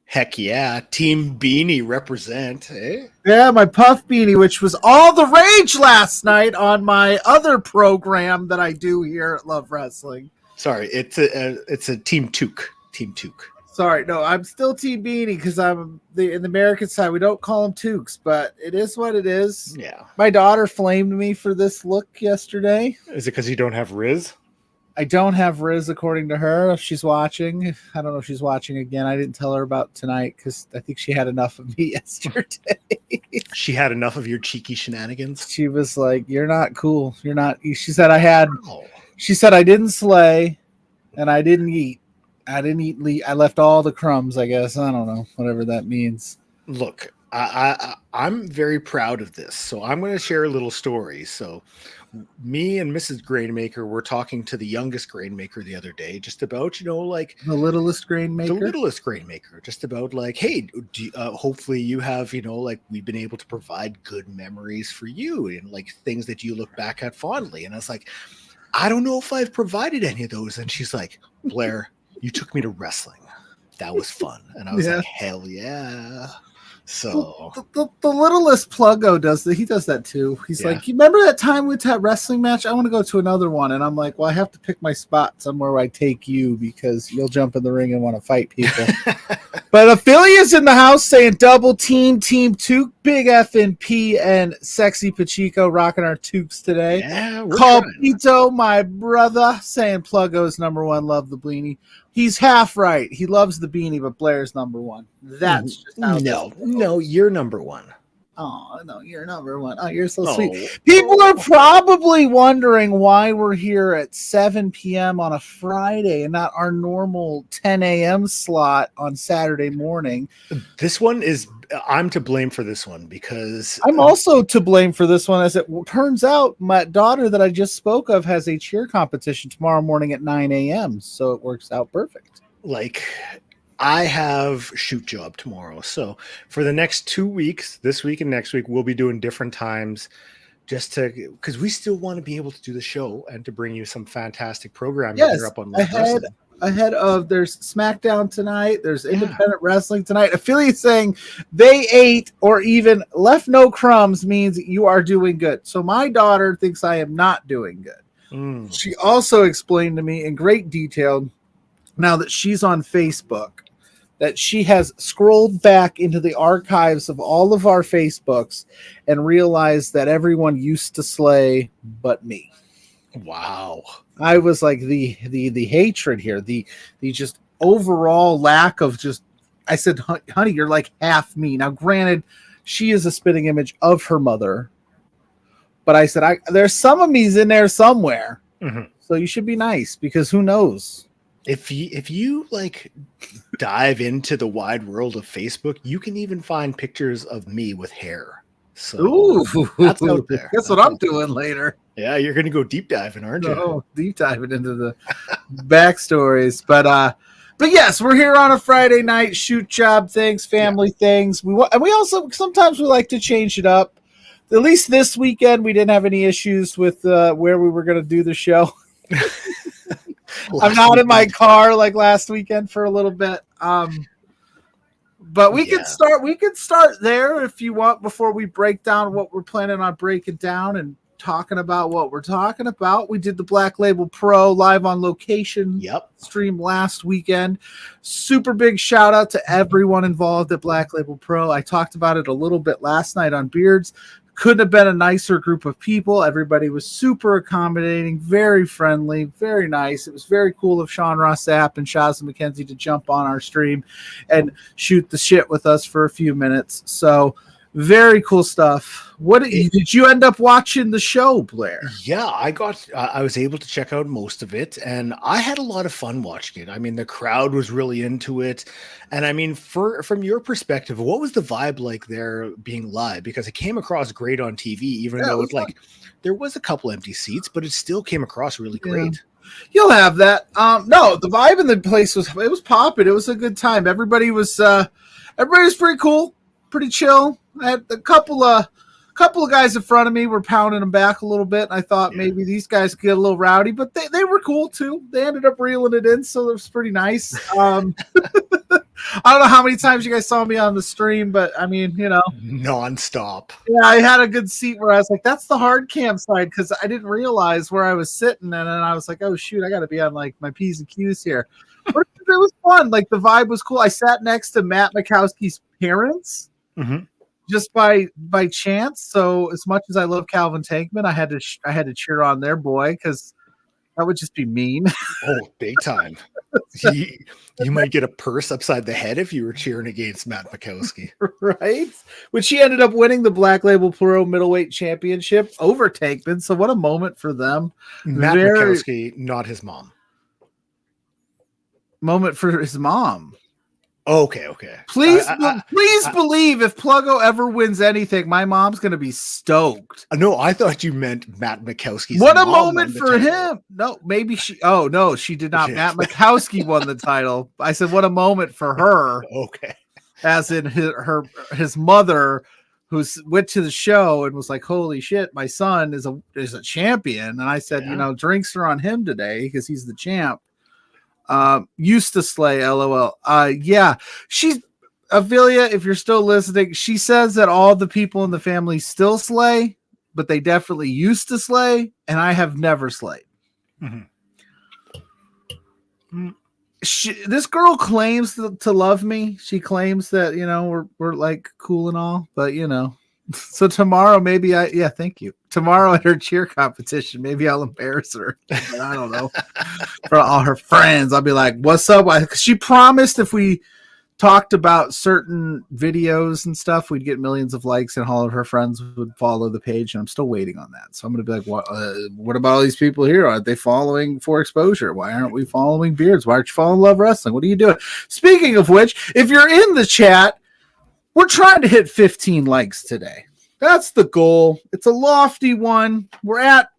Heck yeah, Team Beanie represent, eh? Yeah, my puff beanie, which was all the rage last night on my other program that I do here at Love Wrestling. Sorry, it's a Team Took. Team Took. Sorry, no, I'm still Team Beanie because I'm in the American side. We don't call them toques, but it is what it is. Yeah. My daughter flamed me for this look yesterday. Is it because you don't have Riz? I don't have Riz, according to her. If she's watching, I don't know if she's watching again. I didn't tell her about tonight because I think she had enough of me yesterday. She had enough of your cheeky shenanigans. She was like, "You're not cool. You're not." She said, "I didn't slay, and I didn't eat. I didn't eat. I left all the crumbs. I guess I don't know, whatever that means." Look, I'm very proud of this, so I'm going to share a little story. So, me and Mrs. Grainmaker were talking to the youngest Grainmaker the other day, just about, like the littlest Grainmaker. The littlest Grainmaker, just about like, hey, hopefully you have, like we've been able to provide good memories for you and like things that you look back at fondly. And I was like, I don't know if I've provided any of those. And she's like, Blair, you took me to wrestling. That was fun. And I was like, hell yeah. So the littlest Pluggo does that. He does that too. He's like, you remember that time we went to that wrestling match? I want to go to another one. And I'm like, well, I have to pick my spot somewhere where I take you because you'll jump in the ring and want to fight people. But Affilia's in the house saying double team Took, Big FNP and Sexy Pachico rocking our toques today. Yeah, Calpito, my brother, saying Pluggo's number one. Love the beanie. He's half right. He loves the beanie, but Blair's number one. That's just how no, you're number one. Oh, no, you're number one. Oh, you're so sweet. People are probably wondering why we're here at 7 p.m. on a Friday and not our normal 10 a.m. slot on Saturday morning. This one is, I'm to blame for this one because I'm also to blame for this one. As it turns out, my daughter that I just spoke of has a cheer competition tomorrow morning at 9 a.m. So it works out perfect. Like, I have shoot job tomorrow. So for the next 2 weeks, this week and next week, we'll be doing different times just to, because we still want to be able to do the show and to bring you some fantastic programming here up on ahead of there's SmackDown tonight. There's independent wrestling tonight. Affiliate saying they ate or even left no crumbs means you are doing good. So my daughter thinks I am not doing good. She also explained to me in great detail now that she's on Facebook that she has scrolled back into the archives of all of our Facebooks and realized that everyone used to slay but me. Wow. I was like the hatred here, the just overall lack of just, I said, honey, you're like half me. Now, granted, she is a spitting image of her mother, but I said, there's some of me's in there somewhere. Mm-hmm. So you should be nice because who knows? If you like dive into the wide world of Facebook, you can even find pictures of me with hair. So that's out there. That's what I'm doing later. Yeah, you're going to go deep diving, aren't you? Oh, deep diving into the backstories. But yes, we're here on a Friday night, shoot job things, family things. We also sometimes we like to change it up. At least this weekend, we didn't have any issues with where we were going to do the show. I'm not in my car like last weekend for a little bit. But we could start. We could start there if you want before we break down what we're planning on breaking down and talking about what we're talking about. We did the Black Label Pro live on location stream last weekend. Super big shout out to everyone involved at Black Label Pro. I talked about it a little bit last night on Beards. Couldn't have been a nicer group of people. Everybody was super accommodating, very friendly, very nice. It was very cool of Sean Ross Sapp and Shazza McKenzie to jump on our stream and shoot the shit with us for a few minutes. So Very cool stuff. Did you end up watching the show, Blair? Yeah, I was able to check out most of it, and I had a lot of fun watching it. I mean, the crowd was really into it, and I mean, from your perspective, what was the vibe like there being live? Because it came across great on TV, even though it's like there was a couple empty seats, but it still came across really great. You'll have that. No, the vibe in the place was popping. It was a good time. Everybody was pretty cool, pretty chill. I had a couple of guys in front of me were pounding them back a little bit. I thought maybe these guys could get a little rowdy, but they were cool too. They ended up reeling it in, so it was pretty nice. I don't know how many times you guys saw me on the stream, but I mean, nonstop. Yeah, I had a good seat where I was like, that's the hard cam side, because I didn't realize where I was sitting, and then I was like, oh shoot, I got to be on like my P's and Q's here. But it was fun. Like the vibe was cool. I sat next to Matt Mikowski's parents. Mm-hmm. Just by chance. So as much as I love Calvin Tankman, I had to cheer on their boy, because that would just be mean. Oh, big time. You might get a purse upside the head if you were cheering against Matt Mikowski. Right? Which he ended up winning the Black Label Pro Middleweight Championship over Tankman. So what a moment for them. Matt Mikowski, not his mom. Moment for his mom. Okay. Please believe if Pluggo ever wins anything, my mom's going to be stoked. No, I thought you meant Matt Mikowski's What a moment for him. No, maybe she did not. Matt Mikowski won the title. I said, what a moment for her. Okay. As in his mother, who went to the show and was like, holy shit, my son is a champion. And I said, drinks are on him today because he's the champ. Used to slay, LOL. Yeah, she's Ophelia. If you're still listening, she says that all the people in the family still slay, but they definitely used to slay, and I have never slayed. Mm-hmm. This girl claims to love me. She claims that we're like cool and all, but So tomorrow, maybe thank you. Tomorrow at her cheer competition, maybe I'll embarrass her. I don't know. For all her friends, I'll be like, what's up? She promised if we talked about certain videos and stuff, we'd get millions of likes and all of her friends would follow the page. And I'm still waiting on that. So I'm going to be like, what about all these people here? Aren't they following for exposure? Why aren't we following Beards? Why aren't you following Love Wrestling? What are you doing? Speaking of which, if you're in the chat, we're trying to hit 15 likes today. That's the goal. It's a lofty one. We're at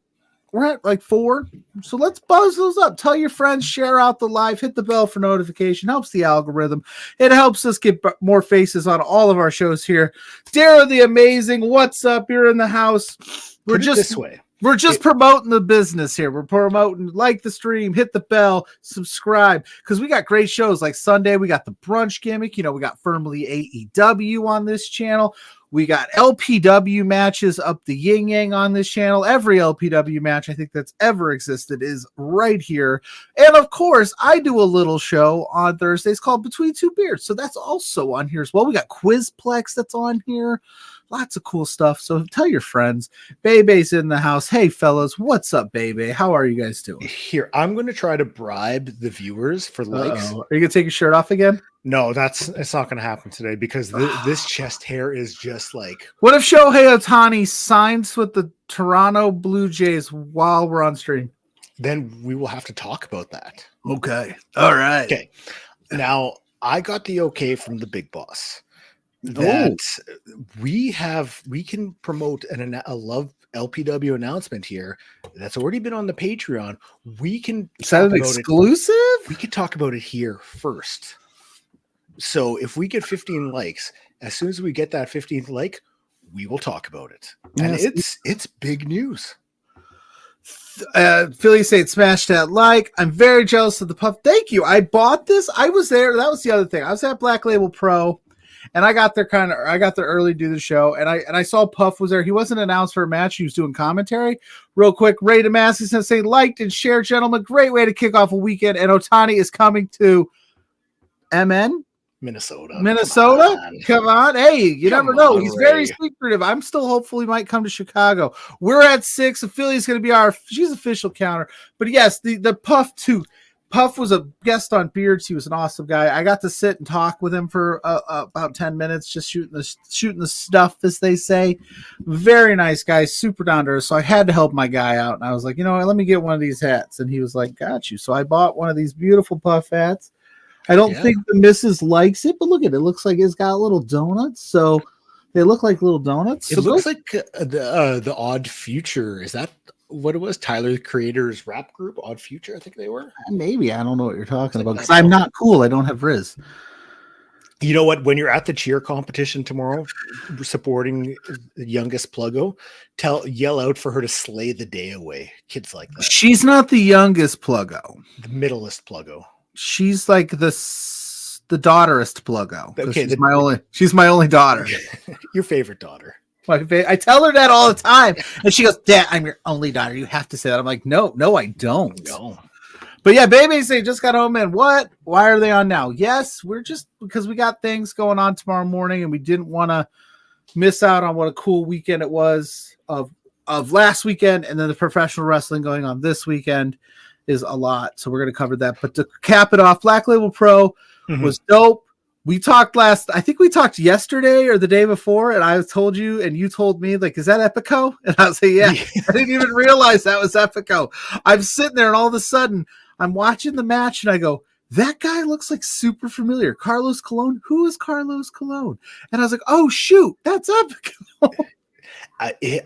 like 4. So let's buzz those up. Tell your friends, share out the live, hit the bell for notification. Helps the algorithm. It helps us get more faces on all of our shows here. Dara the Amazing, what's up? You're in the house. We're just promoting the business here. We're promoting, like the stream, hit the bell, subscribe, because we got great shows like Sunday. We got the brunch gimmick. We got Firmly AEW on this channel. We got LPW matches up the yin yang on this channel. Every LPW match I think that's ever existed is right here. And of course, I do a little show on Thursdays called Between Two Beards. So that's also on here as well. We got Quizplex that's on here. Lots of cool stuff. So tell your friends. Bebe's in the house. Hey, fellas, what's up, Bebe? How are you guys doing? Here, I'm going to try to bribe the viewers for likes. Are you going to take your shirt off again? No, it's not going to happen today because this chest hair is just like. What if Shohei Ohtani signs with the Toronto Blue Jays while we're on stream? Then we will have to talk about that. Okay. All right. Okay. Now, I got the okay from the big boss that we can promote a Love LPW announcement here that's already been on the Patreon. We can. Is that an exclusive? We could talk about it here first. So if we get 15 likes, as soon as we get that 15th like, we will talk about it. And it's big news. Philly State, smash that like. I'm very jealous of the Puff. Thank you. I bought this. I was there. That was the other thing. I was at Black Label Pro, and I got there early to do the show, and I saw Puff was there. He wasn't announced for a match. He was doing commentary. Real quick, Ray Damascus says, say liked and share, gentlemen. Great way to kick off a weekend. And Ohtani is coming to MN. Minnesota. Come on. Hey, you never know. He's very secretive. I'm still hopeful he might come to Chicago. We're at 6. Affiliate's going to be she's official counter. But yes, the Puff Puff was a guest on Beards. He was an awesome guy. I got to sit and talk with him for about 10 minutes, just shooting the stuff, as they say. Very nice guy, super down to earth. So I had to help my guy out, and I was like, you know what, let me get one of these hats. And he was like, got you. So I bought one of these beautiful Puff hats. I don't think the missus likes it, but look at it. It looks like it's got little donuts. So they look like little donuts. It looks like the Odd Future. Is that what it was? Tyler, the Creator's rap group, Odd Future, I think they were. Maybe. I don't know what you're talking about, because I'm not cool. I don't have Riz. You know what? When you're at the cheer competition tomorrow, supporting the youngest Pluggo, yell out for her to slay the day away. Kids like that. She's not the youngest Pluggo. The middleest Pluggo. She's like the daughterest Pluggo. Okay, she's my only daughter. Your favorite daughter. I tell her that all the time, and she goes, "Dad, I'm your only daughter. You have to say that." I'm like, "No, I don't." No. But yeah, babies, they just got home, and what? Why are they on now? Yes, we're just because we got things going on tomorrow morning, and we didn't want to miss out on what a cool weekend it was of last weekend, and then the professional wrestling going on this weekend is a lot. So we're going to cover that. But to cap it off, Black Label Pro was dope. We talked I think we talked yesterday or the day before, and I told you, and you told me, like, is that Epico? And I was like, yeah. I didn't even realize that was Epico. I'm sitting there, and all of a sudden, I'm watching the match, and I go, that guy looks like super familiar. Carlos Colon? Who is Carlos Colon? And I was like, oh, shoot, that's Epico.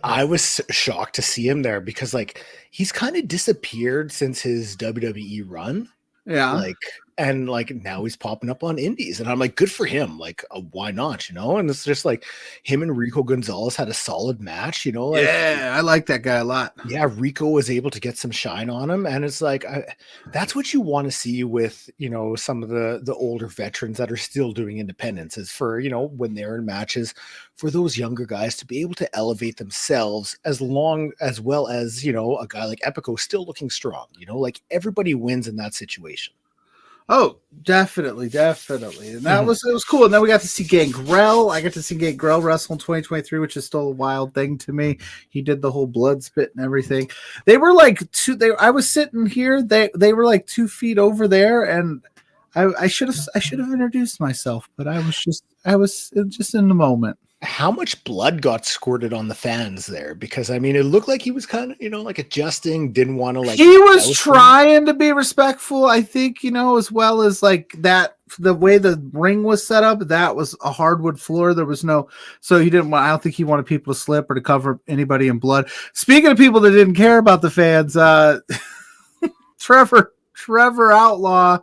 I was shocked to see him there because, like, he's kind of disappeared since his WWE run. Yeah. And now he's popping up on indies, and I'm like, good for him. Like, why not? And it's just like him and Rico Gonzalez had a solid match. Yeah, I like that guy a lot. Yeah, Rico was able to get some shine on him, and it's like that's what you want to see with some of the older veterans that are still doing independence. Is for when they're in matches, for those younger guys to be able to elevate themselves as well as a guy like Epico still looking strong. Like everybody wins in that situation. Oh, definitely. And that it was cool. And then we got to see Gangrel. I got to see Gangrel wrestle in 2023, which is still a wild thing to me. He did the whole blood spit and everything. They were like I was sitting here. They were like 2 feet over there, and I should have introduced myself, but I was just in the moment. How much blood got squirted on the fans there? Because it looked like he was kind of, like adjusting, didn't want to he was trying to be respectful, I think, as well as like that, the way the ring was set up, that was a hardwood floor. There was so he didn't want, I don't think he wanted people to slip or to cover anybody in blood. Speaking of people that didn't care about the fans, Trevor Outlaw,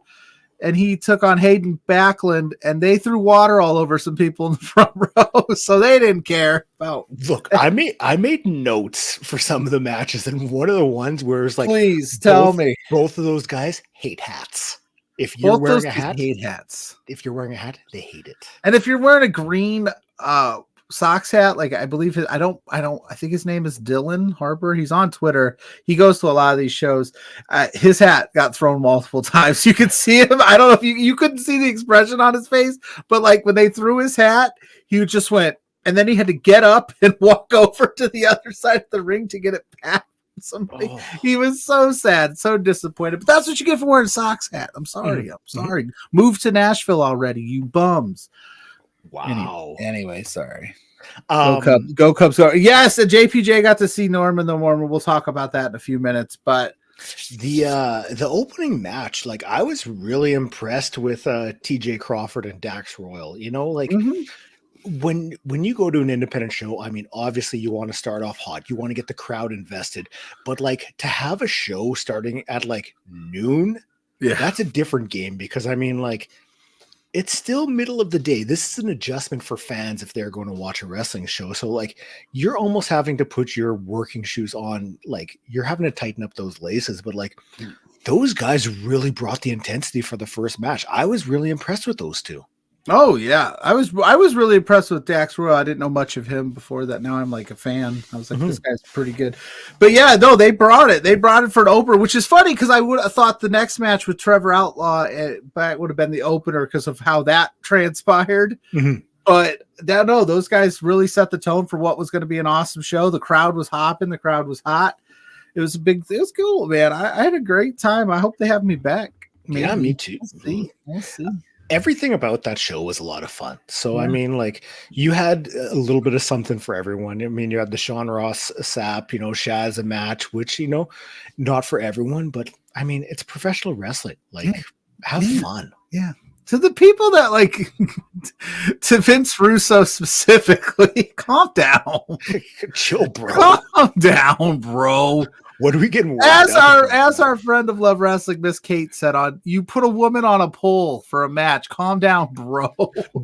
and he took on Hayden Backlund, and they threw water all over some people in the front row, so they didn't care about. Look, I made notes for some of the matches, and one of the ones where it's like, please tell me, both of those guys hate hats. If you're wearing a hat, hate hats. If you're wearing a hat, they hate it. And if you're wearing a green Sox hat, like I believe I think his name is Dylan Harper. He's on Twitter. He goes to a lot of these shows. His hat got thrown multiple times. You could see him. I don't know if you couldn't see the expression on his face, but like when they threw his hat, he just went, and then he had to get up and walk over to the other side of the ring to get it back. Somebody. Oh. He was so sad, so disappointed. But that's what you get for wearing a Sox hat. I'm sorry. Move to Nashville already, you bums. Wow. Anyway, sorry. Go Cubs. Go. Yes, and JPJ got to see Norman the Mormon. We'll talk about that in a few minutes. But the opening match, like I was really impressed with TJ Crawford and Dax Royal. When you go to an independent show, obviously you want to start off hot. You want to get the crowd invested. But like to have a show starting at like noon, that's a different game because it's still middle of the day. This is an adjustment for fans if they're going to watch a wrestling show. So like you're almost having to put your working shoes on, like you're having to tighten up those laces, but like those guys really brought the intensity for the first match. I was really impressed with those two. Oh yeah. I was really impressed with Dax Royal. I didn't know much of him before that. Now I'm like a fan. I was like, This guy's pretty good. But yeah, no, they brought it. They brought it for an opener, which is funny because I would have thought the next match with Trevor Outlaw would have been the opener because of how that transpired. But those guys really set the tone for what was going to be an awesome show. The crowd was hopping. The crowd was hot. It was cool, man. I had a great time. I hope they have me back. Maybe. Yeah, me too. We'll see. Everything about that show was a lot of fun. So, I mean, like, you had a little bit of something for everyone. I mean, you had the Sean Ross Sapp, Shaz a match, which, not for everyone, but I mean, it's professional wrestling. Like, have fun. Yeah. To the people that like, to Vince Russo specifically, calm down. Chill, bro. Calm down, bro. What are we getting? As our friend of Love Wrestling, Miss Kate, said on, you put a woman on a pole for a match. Calm down, bro.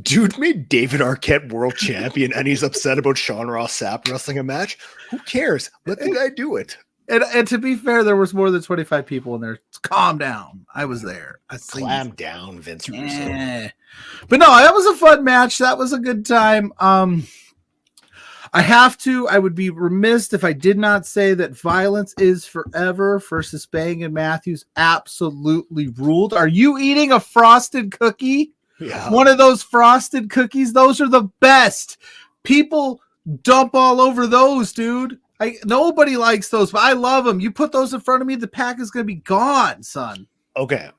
Dude made David Arquette world champion, and he's upset about Sean Ross Sapp wrestling a match. Who cares? Let the guy do it. And to be fair, there was more than 25 people in there. Calm down. I was there. Clam down, Vince Russo. But no, that was a fun match. That was a good time. I would be remiss if I did not say that Violence is Forever versus Bang and Matthews absolutely ruled. Are you eating a frosted cookie? Yeah. One of those frosted cookies. Those are the best. People dump all over those, dude. Nobody likes those, but I love them. You put those in front of me, the pack is going to be gone, son. Okay.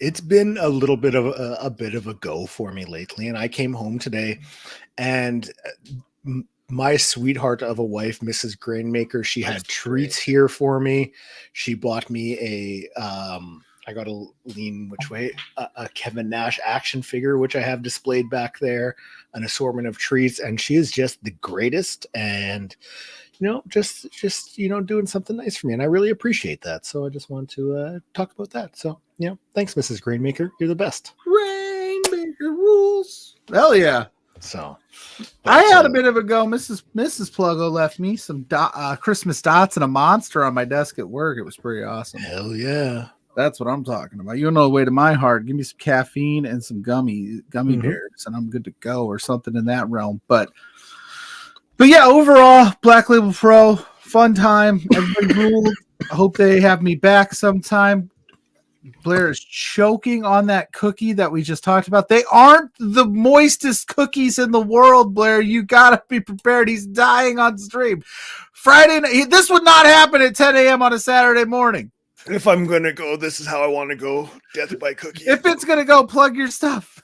It's been a little bit of a go for me lately. And I came home today and my sweetheart of a wife, Mrs. Grainmaker, she had treats here for me. She bought me I got to lean which way, a Kevin Nash action figure, which I have displayed back there, an assortment of treats. And she is just the greatest. And, just doing something nice for me. And I really appreciate that. So I just want to talk about that. So, thanks, Mrs. Grainmaker. You're the best. Grainmaker rules. Hell yeah. So I had a bit of a go. Mrs. Pluggo left me some Christmas dots and a monster on my desk at work. It was pretty awesome. Hell yeah. That's what I'm talking about. You know the way to my heart. Give me some caffeine and some gummy bears, and I'm good to go, or something in that realm. But yeah, overall, Black Label Pro, fun time. Everybody ruled. I hope they have me back sometime. Blair is choking on that cookie that we just talked about. They aren't the moistest cookies in the world, Blair. You gotta be prepared. He's dying on stream. Friday night. This would not happen at 10 a.m. on a Saturday morning. If I'm gonna go, this is how I want to go. Death by cookie. If it's gonna go, plug your stuff.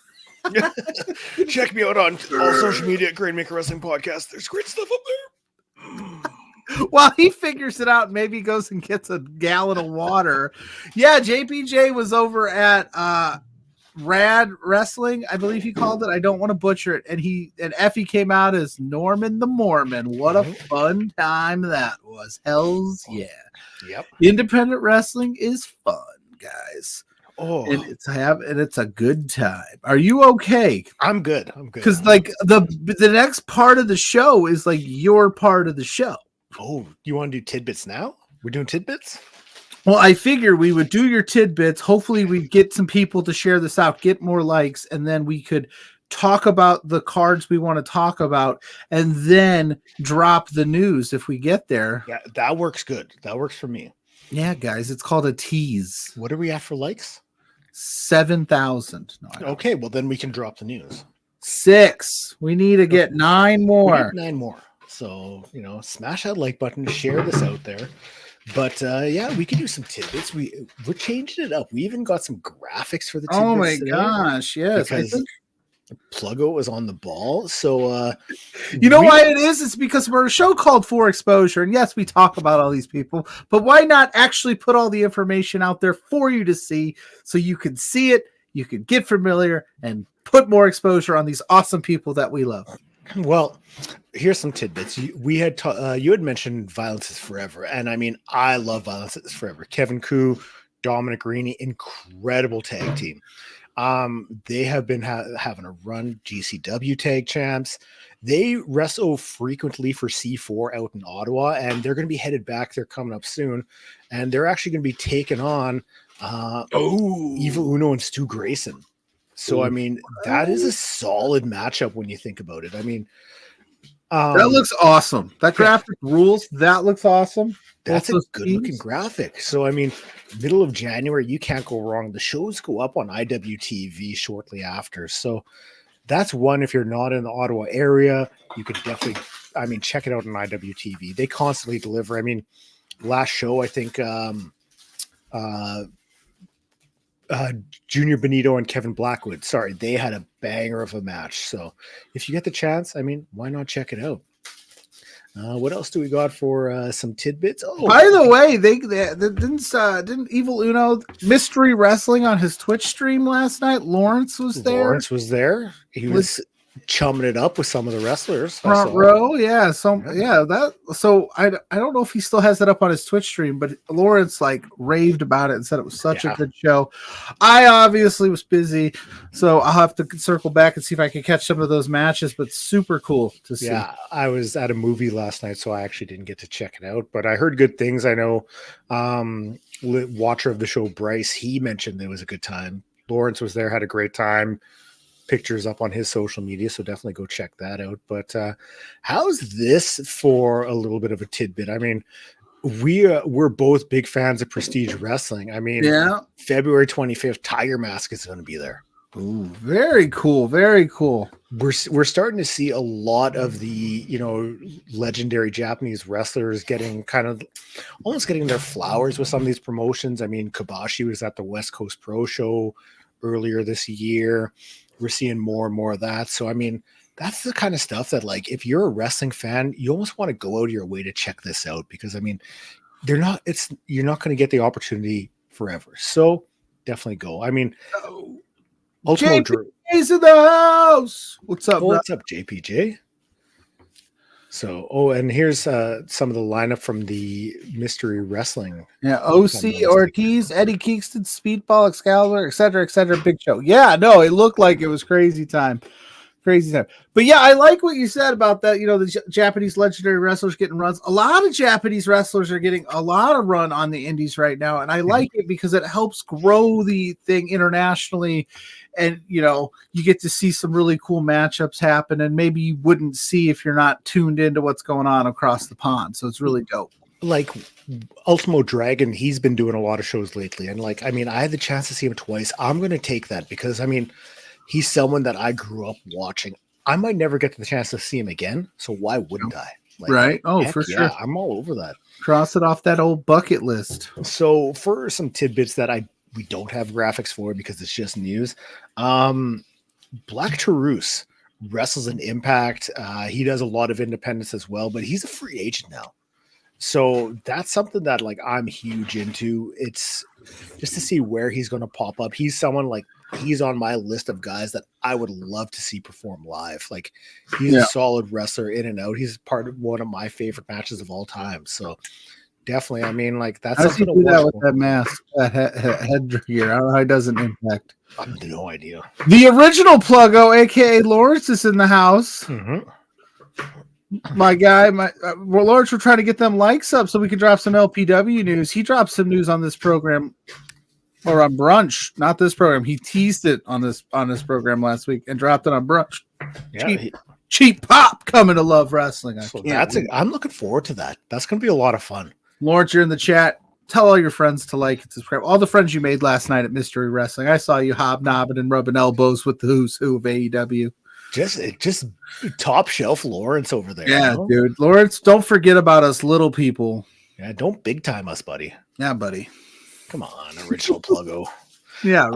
Check me out on all social media at Grainmaker Wrestling Podcast. There's great stuff up there. While he figures it out, maybe he goes and gets a gallon of water. Yeah, JPJ was over at Rad Wrestling, I believe he called it. I don't want to butcher it. And Effie came out as Norman the Mormon. What a fun time that was. Hells yeah. Yep. Independent wrestling is fun, guys. Oh, and it's a good time. Are you okay? I'm good. Because like the next part of the show is like your part of the show. Oh, you want to do tidbits now? We're doing tidbits? Well, I figure we would do your tidbits. Hopefully we get some people to share this out, get more likes, and then we could talk about the cards we want to talk about and then drop the news if we get there. Yeah, that works good. That works for me. Yeah, guys, it's called a tease. What are we at for likes? 7,000. No, okay, well then we can drop the news. 6. We need to get 9 more. 9 more. So, smash that like button, share this out there. But yeah, we can do some tidbits. We're changing it up. We even got some graphics for the tidbits. Oh my gosh, yes. Because Pluggo was on the ball. So you know why it is? It's because we're a show called For Exposure. And yes, we talk about all these people, but why not actually put all the information out there for you to see so you can see it, you can get familiar and put more exposure on these awesome people that we love. Well, here's some tidbits. You had mentioned Violence is Forever, and I mean, I love Violence is Forever. Kevin Koo, Dominic Rini, incredible tag team. They have been having a run. GCW tag champs. They wrestle frequently for C4 out in Ottawa, and they're going to be headed back. They're coming up soon, and they're actually going to be taking on Evil Uno and Stu Grayson. So, I mean, that is a solid matchup when you think about it. I mean, that looks awesome. That graphic rules. That looks awesome. That's a good looking graphic. So, I mean, middle of January, you can't go wrong. The shows go up on IWTV shortly after. So that's one. If you're not in the Ottawa area, you could definitely, check it out on IWTV. They constantly deliver. I mean, last show, I think, Junior Benito and Kevin Blackwood. Sorry, they had a banger of a match. So if you get the chance, I mean, why not check it out? What else do we got for some tidbits? Oh, by the way, they didn't Evil Uno mystery wrestling on his Twitch stream last night. Lawrence was there. Lawrence was there. He was chumming it up with some of the wrestlers. Front row, yeah. So I don't know if he still has that up on his Twitch stream, but Lawrence like raved about it and said it was such a good show. I obviously was busy, so I'll have to circle back and see if I can catch some of those matches, but super cool to see. Yeah, I was at a movie last night, so I actually didn't get to check it out, but I heard good things. I know watcher of the show Bryce, he mentioned it was a good time. Lawrence was there, had a great time. Pictures up on his social media, so definitely go check that out. But how's this for a little bit of a tidbit? I mean, we're both big fans of Prestige Wrestling. I mean, February 25th, Tiger Mask is going to be there. Ooh, very cool, very cool. We're starting to see a lot of the legendary Japanese wrestlers getting almost getting their flowers with some of these promotions. I mean, Kobashi was at the West Coast Pro Show earlier this year. We're seeing more and more of that. So, I mean, that's the kind of stuff that, like, if you're a wrestling fan, you almost want to go out of your way to check this out because, I mean, you're not going to get the opportunity forever. So definitely go. I mean, Ultimo Drew is in the house. What's up? What's up, JPJ? So, and here's some of the lineup from the Mystery Wrestling. Yeah, OC, Ortiz, Eddie Kingston, Speedball, Excalibur, etc. Big show. Yeah, no, it looked like it was crazy time. But yeah, I like what you said about that. The Japanese legendary wrestlers getting runs. A lot of Japanese wrestlers are getting a lot of run on the indies right now, and I like it because it helps grow the thing internationally. And you get to see some really cool matchups happen, and maybe you wouldn't see if you're not tuned into what's going on across the pond. So it's really dope. Like Ultimo Dragon, he's been doing a lot of shows lately, and I had the chance to see him twice. I'm going to take that because he's someone that I grew up watching. I might never get the chance to see him again, so why wouldn't I? Right? Oh, for sure. I'm all over that. Cross it off that old bucket list. So for some tidbits that we don't have graphics for because it's just news. Black Taurus wrestles in Impact. He does a lot of independence as well, but he's a free agent now. So that's something that I'm huge into. It's just to see where he's going to pop up. He's someone he's on my list of guys that I would love to see perform live. He's a solid wrestler in and out. He's part of one of my favorite matches of all time. So definitely, that's how does he do that with that mask, that headgear? I don't know how he does an Impact. I have no idea. The original Pluggo, aka Lawrence, is in the house. Mm-hmm. My guy, Lawrence, we're trying to get them likes up so we can drop some LPW news. He dropped some news on this program, or on Brunch, not this program. He teased it on this program last week and dropped it on Brunch. Yeah, cheap pop coming to Love Wrestling. I'm looking forward to that. That's going to be a lot of fun. Lawrence, you're in the chat. Tell all your friends to like and subscribe. All the friends you made last night at Mystery Wrestling. I saw you hobnobbing and rubbing elbows with the who's who of AEW. Just top shelf Lawrence over there. Yeah, dude. Lawrence, don't forget about us little people. Yeah, don't big time us, buddy. Yeah, buddy. Come on, original Pluggo. Yeah.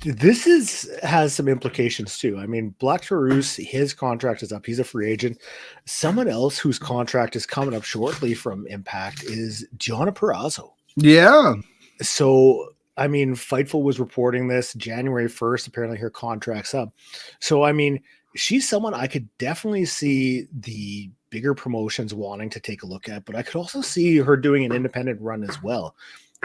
This has some implications too. Black Taurus, his contract is up. He's a free agent. Someone else whose contract is coming up shortly from Impact is Gianna Perazzo. Yeah. So, Fightful was reporting this January 1st. Apparently her contract's up. So, she's someone I could definitely see the bigger promotions wanting to take a look at, but I could also see her doing an independent run as well.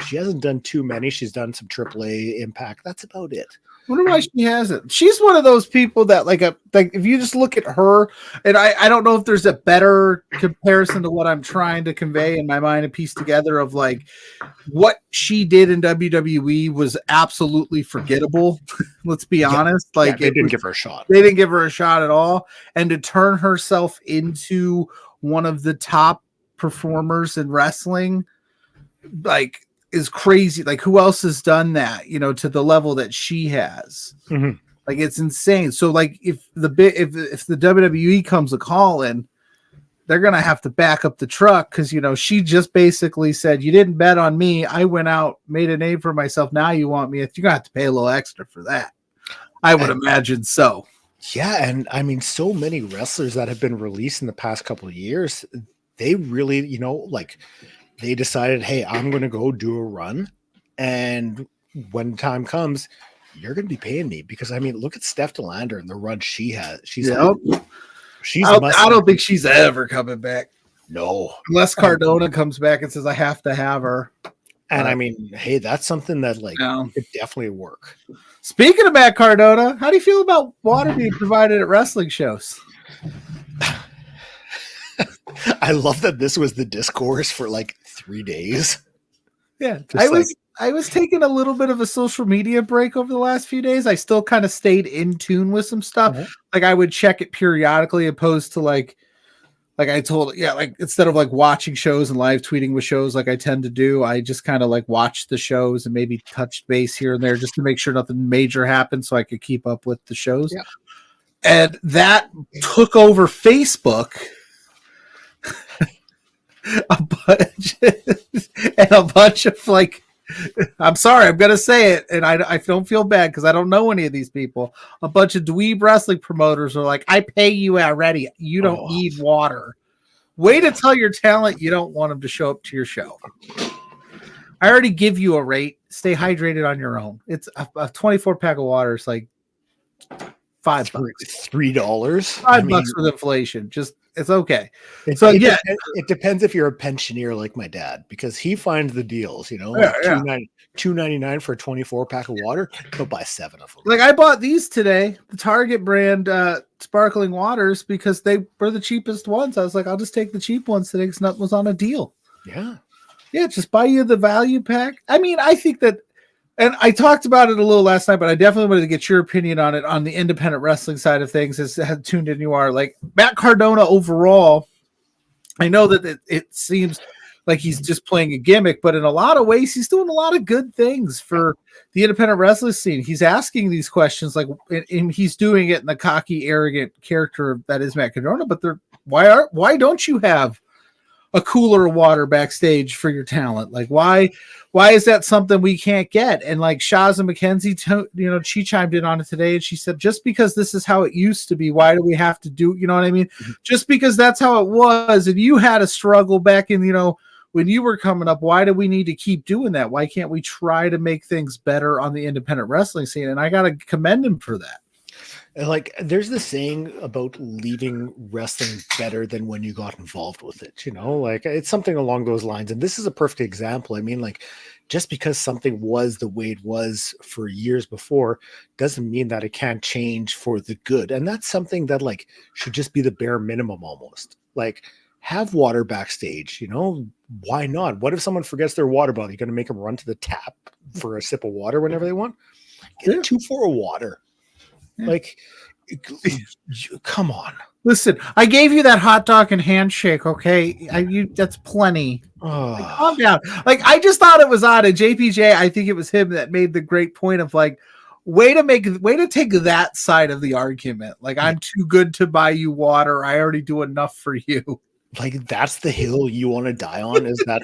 She hasn't done too many. She's done some AAA Impact. That's about it. I wonder why she hasn't. She's one of those people that if you just look at her, and I don't know if there's a better comparison to what I'm trying to convey in my mind and piece together of what she did in WWE was absolutely forgettable. Let's be honest. They didn't give her a shot. They didn't give her a shot at all. And to turn herself into one of the top performers in wrestling, is crazy. Who else has done that, to the level that she has? Mm-hmm. It's insane. So if the WWE comes a call in, they're going to have to back up the truck because, she just basically said, you didn't bet on me. I went out, made a name for myself. Now you want me. You're going to have to pay a little extra for that. I would imagine so. Yeah. And I mean, so many wrestlers that have been released in the past couple of years, they really, they decided, hey, I'm going to go do a run. And when time comes, you're going to be paying me because, I mean, look at Steph DeLander and the run she has. I don't think she's ever coming back. No. Unless Cardona comes back and says, I have to have her. And I mean, hey, that's something that it definitely work. Speaking of Matt Cardona, how do you feel about water being provided at wrestling shows? I love that this was the discourse for 3 days. Yeah. I was taking a little bit of a social media break over the last few days. I still kind of stayed in tune with some stuff. Mm-hmm. I would check it periodically opposed to I told, instead of watching shows and live tweeting with shows like I tend to do, I just kind of watched the shows and maybe touched base here and there just to make sure nothing major happened so I could keep up with the shows. Yeah. And that took over Facebook. a bunch of I'm sorry, I'm going to say it, and I don't feel bad because I don't know any of these people. A bunch of dweeb wrestling promoters are like, I pay you already. You don't need water. Way to tell your talent you don't want them to show up to your show. I already give you a rate. Stay hydrated on your own. It's a 24-pack of water. It's $5. $3. $5 with inflation. It's okay. It depends if you're a pensioner like my dad, because he finds the deals, $2.99 for a 24-pack of water. He'll buy 7 of them. I bought these today, the Target brand sparkling waters, because they were the cheapest ones. I was like, I'll just take the cheap ones today because nothing was on a deal. Yeah. Yeah, just buy you the value pack. I mean, I think that, and I talked about it a little last night, but I definitely wanted to get your opinion on it on the independent wrestling side of things. As tuned in you are, Matt Cardona overall, I know that it seems like he's just playing a gimmick, but in a lot of ways, he's doing a lot of good things for the independent wrestling scene. He's asking these questions, and he's doing it in the cocky, arrogant character that is Matt Cardona. But why don't you have a cooler of water backstage for your talent? Why is that something we can't get? And Shaza McKenzie, she chimed in on it today and she said, just because this is how it used to be, why do we have to do, you know what I mean? Mm-hmm. Just because that's how it was. And you had a struggle back in, when you were coming up, why do we need to keep doing that? Why can't we try to make things better on the independent wrestling scene? And I got to commend him for that. There's the saying about leaving wrestling better than when you got involved with it, it's something along those lines. And this is a perfect example. I mean, just because something was the way it was for years before doesn't mean that it can't change for the good. And that's something that should just be the bare minimum almost. Have water backstage, why not? What if someone forgets their water bottle? You're going to make them run to the tap for a sip of water whenever they want? Get 2 for a water. Yeah. Come on. Listen, I gave you that hot dog and handshake, okay? That's plenty. Calm down. I just thought it was odd. And JPJ, I think it was him that made the great point of way to take that side of the argument. I'm too good to buy you water. I already do enough for you. That's the hill you want to die on, is that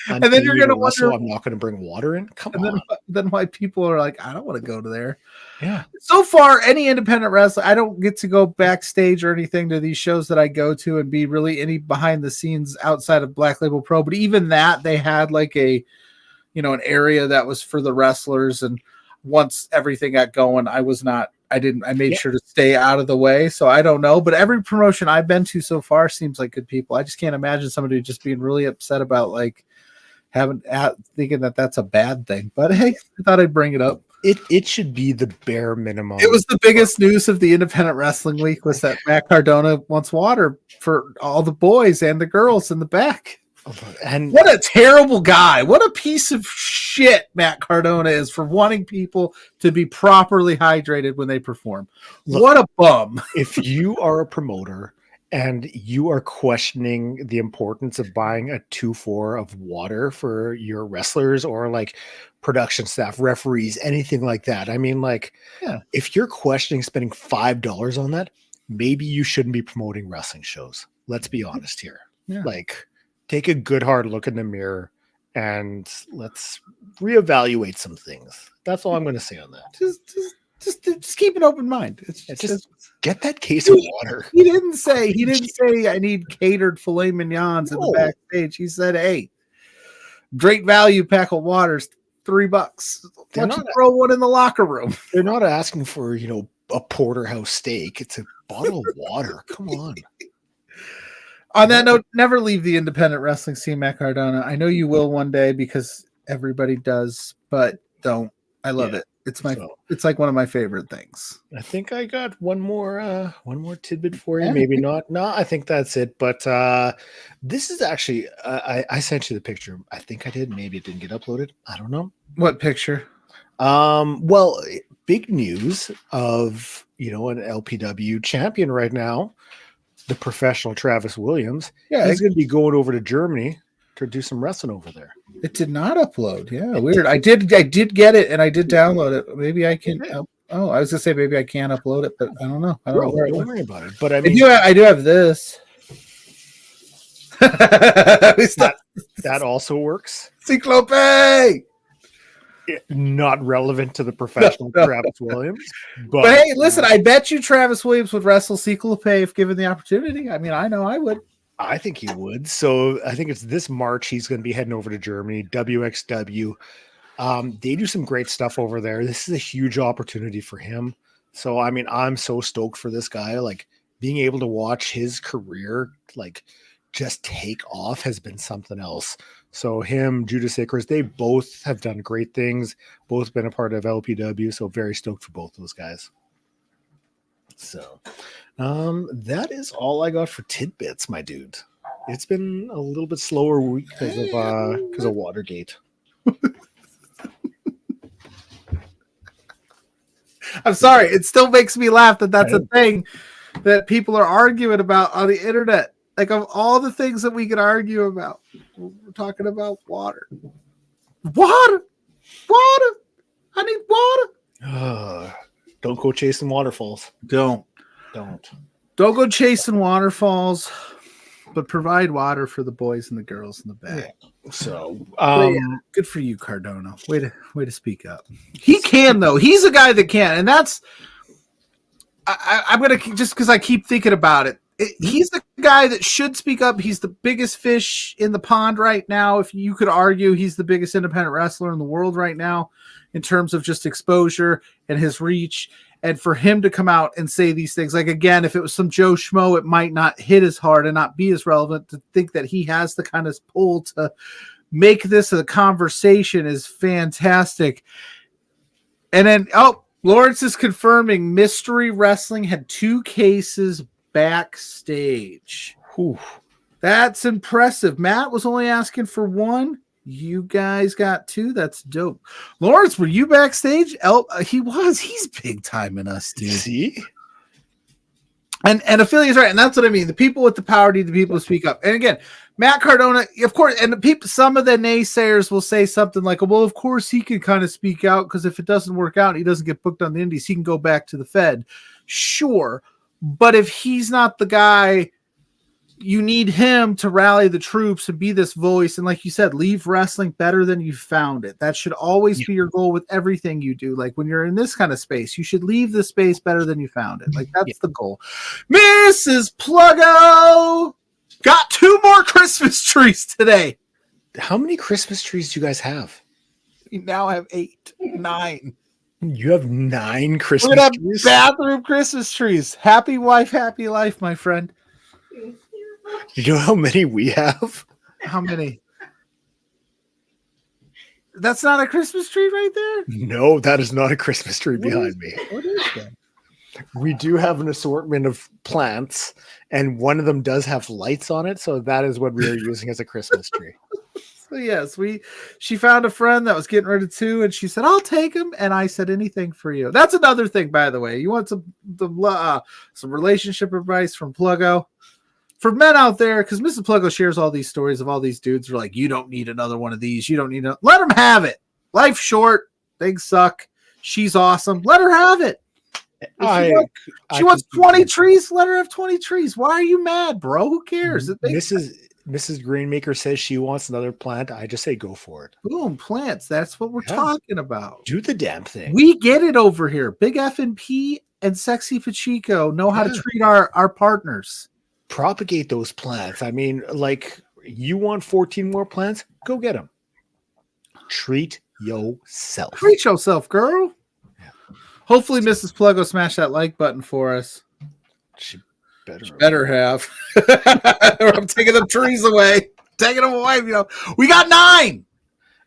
and then you're gonna wonder, I'm not gonna bring water in. Come on. Then why people are I don't want to go to there. Yeah. So far, any independent wrestler, I don't get to go backstage or anything to these shows that I go to and be really any behind the scenes outside of Black Label Pro. But even that, they had an area that was for the wrestlers. And once everything got going, I made sure to stay out of the way. So I don't know, but every promotion I've been to so far seems like good people. I just can't imagine somebody just being really upset about thinking that that's a bad thing. But hey, I thought I'd bring it up. It should be the bare minimum. It was the biggest news of the Independent Wrestling Week was that Matt Cardona wants water for all the boys and the girls in the back. And what a terrible guy. What a piece of shit Matt Cardona is for wanting people to be properly hydrated when they perform. Look, what a bum. If you are a promoter and you are questioning the importance of buying a 2-4 of water for your wrestlers or production staff, referees, anything like that. I mean, if you're questioning spending $5 on that, maybe you shouldn't be promoting wrestling shows. let's be honest here. Yeah. Like, take a good hard look in the mirror and let's reevaluate some things. That's all I'm going to say on that. Just keep an open mind. It's just get that case of water. He didn't say I need catered filet mignons in the backstage. He said, hey, great value pack of waters, $3. Why don't you throw one in the locker room? They're not asking for, a porterhouse steak. It's a bottle of water. Come on. On that note, never leave the independent wrestling scene, Matt Cardona. I know you will one day because everybody does, but don't. I love it. It's like one of my favorite things. I think I got one more tidbit for you. Maybe not. No, I think that's it. But this is actually I sent you the picture. I think I did. Maybe it didn't get uploaded. I don't know. What picture? Well, big news of an LPW champion right now, the professional Travis Williams. Yeah, he's going to be going over to Germany to do some wrestling over there. It did not upload. Yeah, weird. I did get it and I did download it. Maybe I can. I was gonna say maybe I can't upload it, but I don't know. Don't worry about it. But I mean, I do have this. that also works. Cyclope. Not relevant to the professional Travis Williams. But hey, listen, I bet you Travis Williams would wrestle Cyclope if given the opportunity. I mean, I know I would. I think he would. So I think it's this March he's going to be heading over to Germany, WXW. They do some great stuff over there. This is a huge opportunity for him. So, I mean, I'm so stoked for this guy. Like, being able to watch his career, like, just take off has been something else. So him, Judas Icarus, they both have done great things. Both been a part of LPW. So very stoked for both those guys. So that is all I got for tidbits, my dude. It's been a little bit slower week because of Watergate. I'm sorry. It still makes me laugh that's a thing that people are arguing about on the internet. Like, of all the things that we could argue about, we're talking about water. Water! I need water! Don't go chasing waterfalls. Don't go chasing waterfalls, but provide water for the boys and the girls in the back. So, good for you, Cardona. Way to speak up. He can, though. He's a guy that can, and that's. I'm gonna just because I keep thinking about it. He's the guy that should speak up. He's the biggest fish in the pond right now. If you could argue, he's the biggest independent wrestler in the world right now in terms of just exposure and his reach. And for him to come out and say these things, like, again, if it was some Joe Schmo, it might not hit as hard and not be as relevant. To think that he has the kind of pull to make this a conversation is fantastic. And then, Lawrence is confirming Mystery Wrestling had 2 cases backstage. Whew. That's impressive. Matt was only asking for 1. You guys got 2. That's dope. Lawrence, were you backstage? He was. He's big time in us, dude. See? And Affiliate's right. And that's what I mean. The people with the power need the people to speak up. And again, Matt Cardona, of course, and the people, some of the naysayers will say something like, well, of course he can kind of speak out because if it doesn't work out, he doesn't get booked on the indies, he can go back to the Fed. Sure. But if he's not the guy, you need him to rally the troops and be this voice. And like you said, leave wrestling better than you found it. That should always be your goal with everything you do. Like when you're in this kind of space, you should leave the space better than you found it. Like that's the goal. Mrs. Pluggo got 2 more Christmas trees today. How many Christmas trees do you guys have? We now have 8, 9. You have 9 Christmas We're gonna have trees? bathroom Christmas trees. Happy wife, happy life, my friend. Do you know how many we have? How many? That's not a Christmas tree right there? No, that is not a Christmas tree behind me. What is that? We do have an assortment of plants, and one of them does have lights on it, so that is what we are using as a Christmas tree. So yes, she found a friend that was getting rid of 2, and she said, "I'll take them." And I said, "Anything for you." That's another thing, by the way. You want some relationship advice from Pluggo for men out there, because Mrs. Pluggo shares all these stories of all these dudes who are like, "You don't need another one of these. You don't need it. Let them have it. Life's short. Things suck. She's awesome. Let her have it." She wants 20 trees. Let her have 20 trees. Why are you mad, bro? Who cares? Mrs. Greenmaker says she wants another plant. I just say go for it. Boom, plants. That's what we're talking about. Do the damn thing. We get it over here. Big F&P and Sexy Pacheco know how to treat our partners. Propagate those plants. I mean, like, you want 14 more plants? Go get them. Treat yourself. Treat yourself, girl. Yeah. Hopefully, Mrs. Pluggo smashed that like button for us. She better have. I'm taking the trees away. Taking them away. We got 9.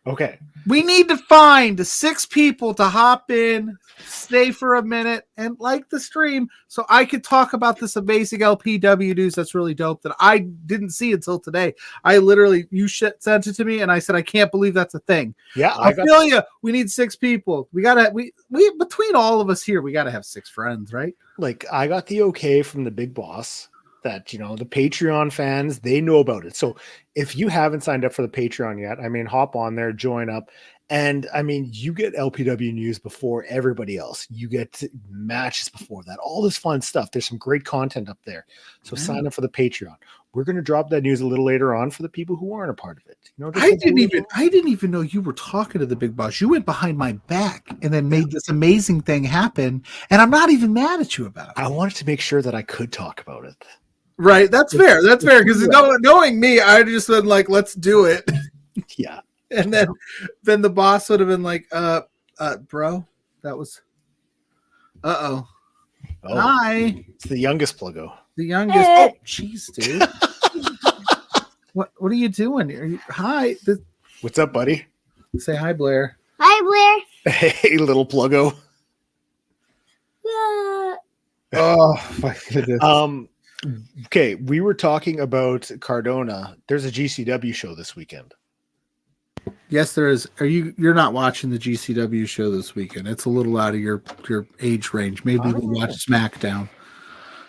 Okay. We need to find 6 people to hop in, stay for a minute, and like the stream so I could talk about this amazing LPW news that's really dope that I didn't see until today. I literally, you sent it to me, and I said, I can't believe that's a thing. Yeah. I feel you. We need 6 people. We between all of us here, we got to have 6 friends, right? Like, I got the okay from the big boss that, the Patreon fans, they know about it. So if you haven't signed up for the Patreon yet, I mean, hop on there, join up. And I mean, you get LPW news before everybody else. You get matches before that, all this fun stuff. There's some great content up there. So sign up for the Patreon. We're going to drop that news a little later on for the people who aren't a part of it. I didn't even know you were talking to the big boss. You went behind my back and then made this amazing thing happen. And I'm not even mad at you about it. I wanted to make sure that I could talk about it. Right. That's fair. That's fair. Because knowing me, I'd just been like, let's do it. Yeah. And then the boss would have been like, bro, that was, oh, hi. It's the youngest Pluggo. The youngest. Oh, jeez, dude. What are you doing? Hi. What's up, buddy? Say hi, Blair. Hi, Blair. Hey, little Pluggo. Oh, my goodness. Okay, we were talking about Cardona. There's a GCW show this weekend. Yes, there is. You're not watching the GCW show this weekend? It's a little out of your age range. Maybe we'll watch SmackDown.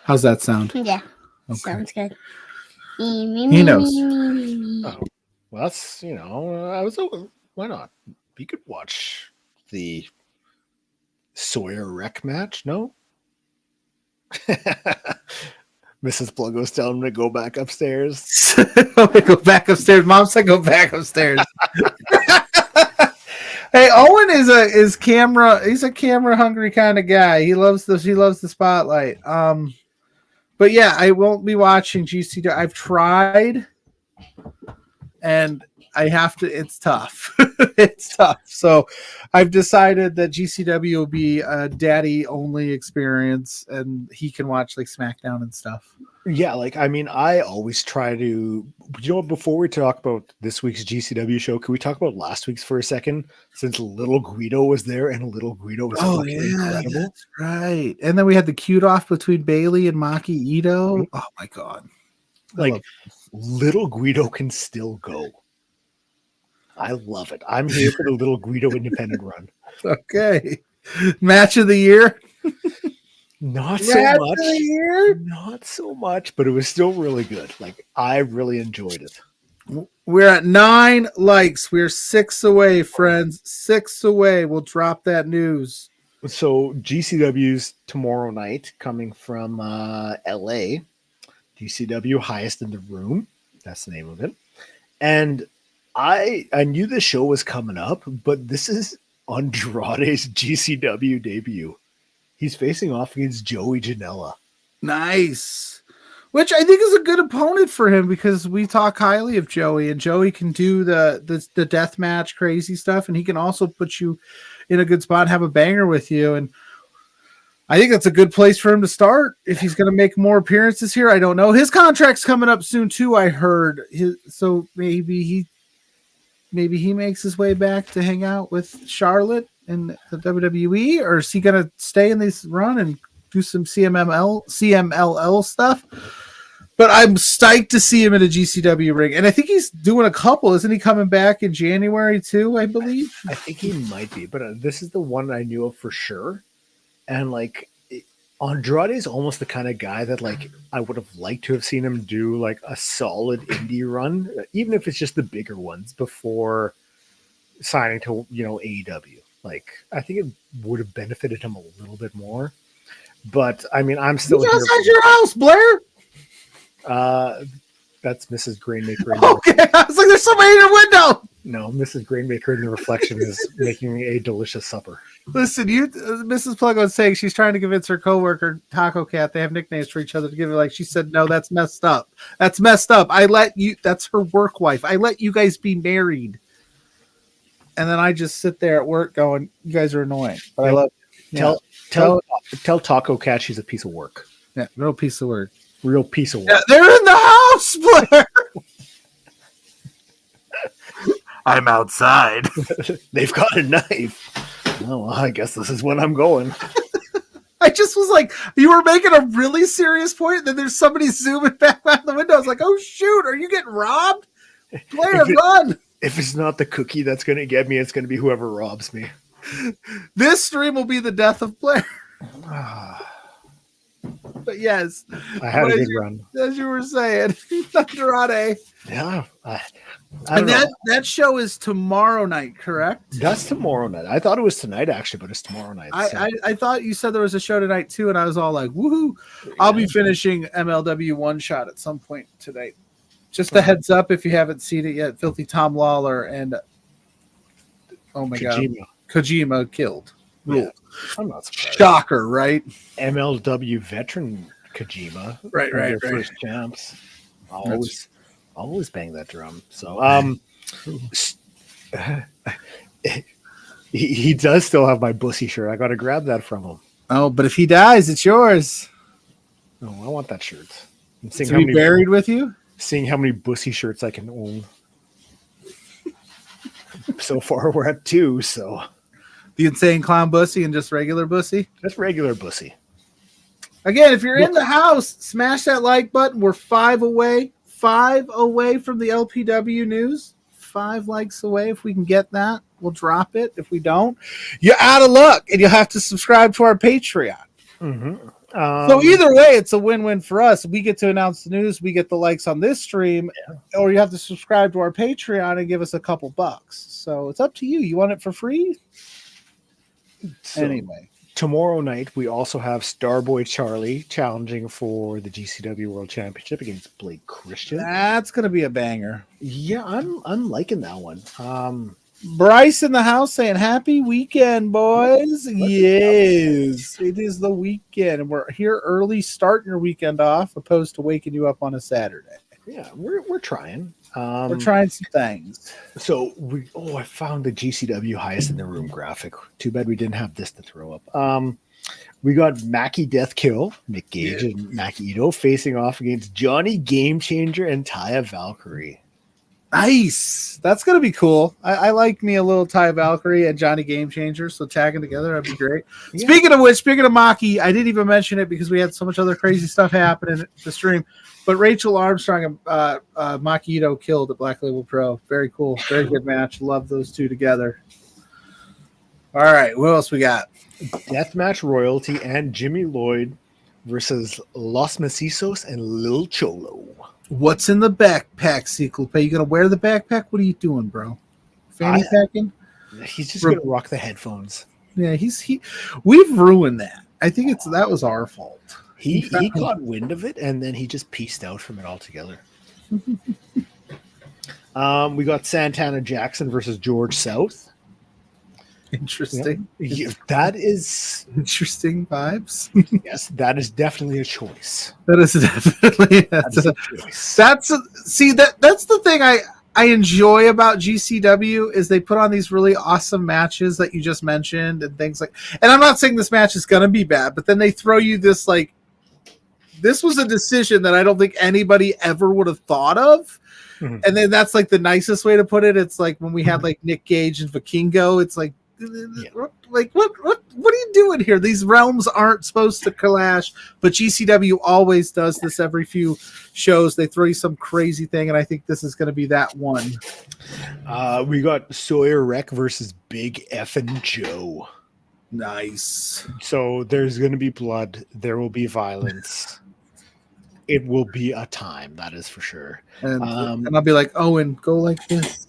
How's that sound? Yeah, okay. Sounds good. He knows. Oh, well, that's why not? You could watch the Sawyer Wreck match. No. Mrs. Pluggo's telling him to go back upstairs. Go back upstairs. Mom said go back upstairs. Hey, Owen is camera. He's a camera hungry kind of guy. He loves the spotlight. But yeah, I won't be watching GCW. I've tried, and I have to. It's tough. It's tough. So I've decided that GCW will be a daddy only experience, and he can watch like SmackDown and stuff. Yeah, like, I mean, I always try to, before we talk about this week's GCW show, can we talk about last week's for a second? Since Little Guido was there, and Little Guido was incredible. That's right. And then we had the cute off between Bailey and Maki Ito. Oh my God. Like, Little Guido can still go. I love it. I'm here for the Little Guido independent run. Okay. Match of the year? Not so much, but it was still really good. Like, I really enjoyed it. We're at 9 likes. We're 6 away, friends. 6 away. We'll drop that news. So GCW's tomorrow night, coming from LA. GCW Highest in the Room. That's the name of it. And I knew the show was coming up, but this is Andrade's GCW debut. He's facing off against Joey Janela. Nice. Which I think is a good opponent for him because we talk highly of Joey, and Joey can do the death match crazy stuff, and he can also put you in a good spot and have a banger with you. And I think that's a good place for him to start. If he's going to make more appearances here, I don't know. His contract's coming up soon too, I heard. So maybe he makes his way back to hang out with Charlotte in the WWE, or is he going to stay in this run and do some CMLL stuff? But I'm psyched to see him in a GCW ring. And I think he's doing a couple. Isn't he coming back in January too, I believe? I think he might be, but this is the one I knew of for sure. And like, Andrade is almost the kind of guy that like I would have liked to have seen him do like a solid indie run, even if it's just the bigger ones before signing to AEW. Like, I think it would have benefited him a little bit more. But I mean, I'm still Who's here. outside your house, Blair? That's Mrs. Grainmaker. Okay, I was like, there's somebody in your window. No, Mrs. Grainmaker in the reflection is making a delicious supper. Listen, Mrs. Pluggo is saying she's trying to convince her coworker Taco Cat. They have nicknames for each other to give her. Like she said, no, that's messed up. That's messed up. That's her work wife. I let you guys be married, and then I just sit there at work going, you guys are annoying. But I love you. Tell Taco Cat she's a piece of work. Yeah, real piece of work. Real piece of work. Yeah, they're in the house, Blair. I'm outside. They've got a knife. Oh, well, I guess this is when I'm going. I just was like, you were making a really serious point, and then there's somebody zooming back out the window. I was like, oh, shoot, are you getting robbed? Blair, run. If it's not the cookie that's going to get me, it's going to be whoever robs me. This stream will be the death of Blair. But yes, I had a good run. As you were saying, Andrade. Yeah. And that show is tomorrow night, correct? That's tomorrow night. I thought it was tonight, actually, but it's tomorrow night. I thought you said there was a show tonight, too, and I was all like, woohoo. Yeah. I'll be finishing MLW One Shot at some point tonight. Just a heads up if you haven't seen it yet. Filthy Tom Lawler and, oh my God, Kojima killed. Yeah. I'm not surprised. Shocker, right? MLW veteran Kojima. Right. First champs. Always bang that drum. So he does still have my Bussy shirt. I got to grab that from him. Oh, but if he dies, it's yours. No, I want that shirt. To be buried with you? Seeing how many Bussy shirts I can own. So far, we're at 2, so... The Insane Clown Bussy and just regular Bussy? Just regular Bussy. Again, if you're in the house, smash that like button. We're 5 away. 5 away from the LPW news. 5 likes away. If we can get that, we'll drop it. If we don't, you're out of luck, and you'll have to subscribe to our Patreon. Mm-hmm. So either way, it's a win-win for us. We get to announce the news. We get the likes on this stream, or you have to subscribe to our Patreon and give us a couple bucks. So it's up to you. You want it for free? So, anyway, tomorrow night we also have Starboy Charlie challenging for the GCW World Championship against Blake Christian. That's gonna be a banger. Yeah, I'm liking that one. Bryce in the house saying happy weekend, boys. Yes, it is the weekend, and we're here early, starting your weekend off, opposed to waking you up on a Saturday. Yeah, we're trying. We're trying some things. So I found the GCW highest in the room graphic. Too bad we didn't have this to throw up. We got Mackie Death Kill, Nick Gage and Mackie Ito facing off against Johnny Game Changer and Taya Valkyrie. Nice. That's going to be cool. I like me a little Taya Valkyrie and Johnny Game Changer, so tagging together, that'd be great. Yeah. Speaking of Maki, I didn't even mention it because we had so much other crazy stuff happening at the stream. But Rachel Armstrong and Maki Ito killed at Black Label Pro. Very cool. Very good match. Love those two together. All right. What else we got? Deathmatch Royalty and Jimmy Lloyd versus Los Macizos and Lil Cholo. What's in the backpack, Ciclope? You going to wear the backpack? What are you doing, bro? Fanny packing? He's just going to rock the headphones. Yeah, we've ruined that. I think that was our fault. He caught wind of it, and then he just pieced out from it altogether. We got Santana Jackson versus George South. Interesting. Yeah, that is interesting vibes. Yes, that is definitely a choice. That is definitely that's a choice. That's the thing I enjoy about GCW is they put on these really awesome matches that you just mentioned and things like. And I'm not saying this match is gonna be bad, but then they throw you this like. This was a decision that I don't think anybody ever would have thought of. Mm-hmm. And then that's like the nicest way to put it. It's like when we had like Nick Gage and Vikingo, it's like, like what are you doing here? These realms aren't supposed to clash, but GCW always does this every few shows. They throw you some crazy thing, and I think this is going to be that one. We got Sawyer Wreck versus Big Effin' Joe. Nice. So there's going to be blood. There will be violence. It will be a time, that is for sure. And I'll be like, Owen, go like this.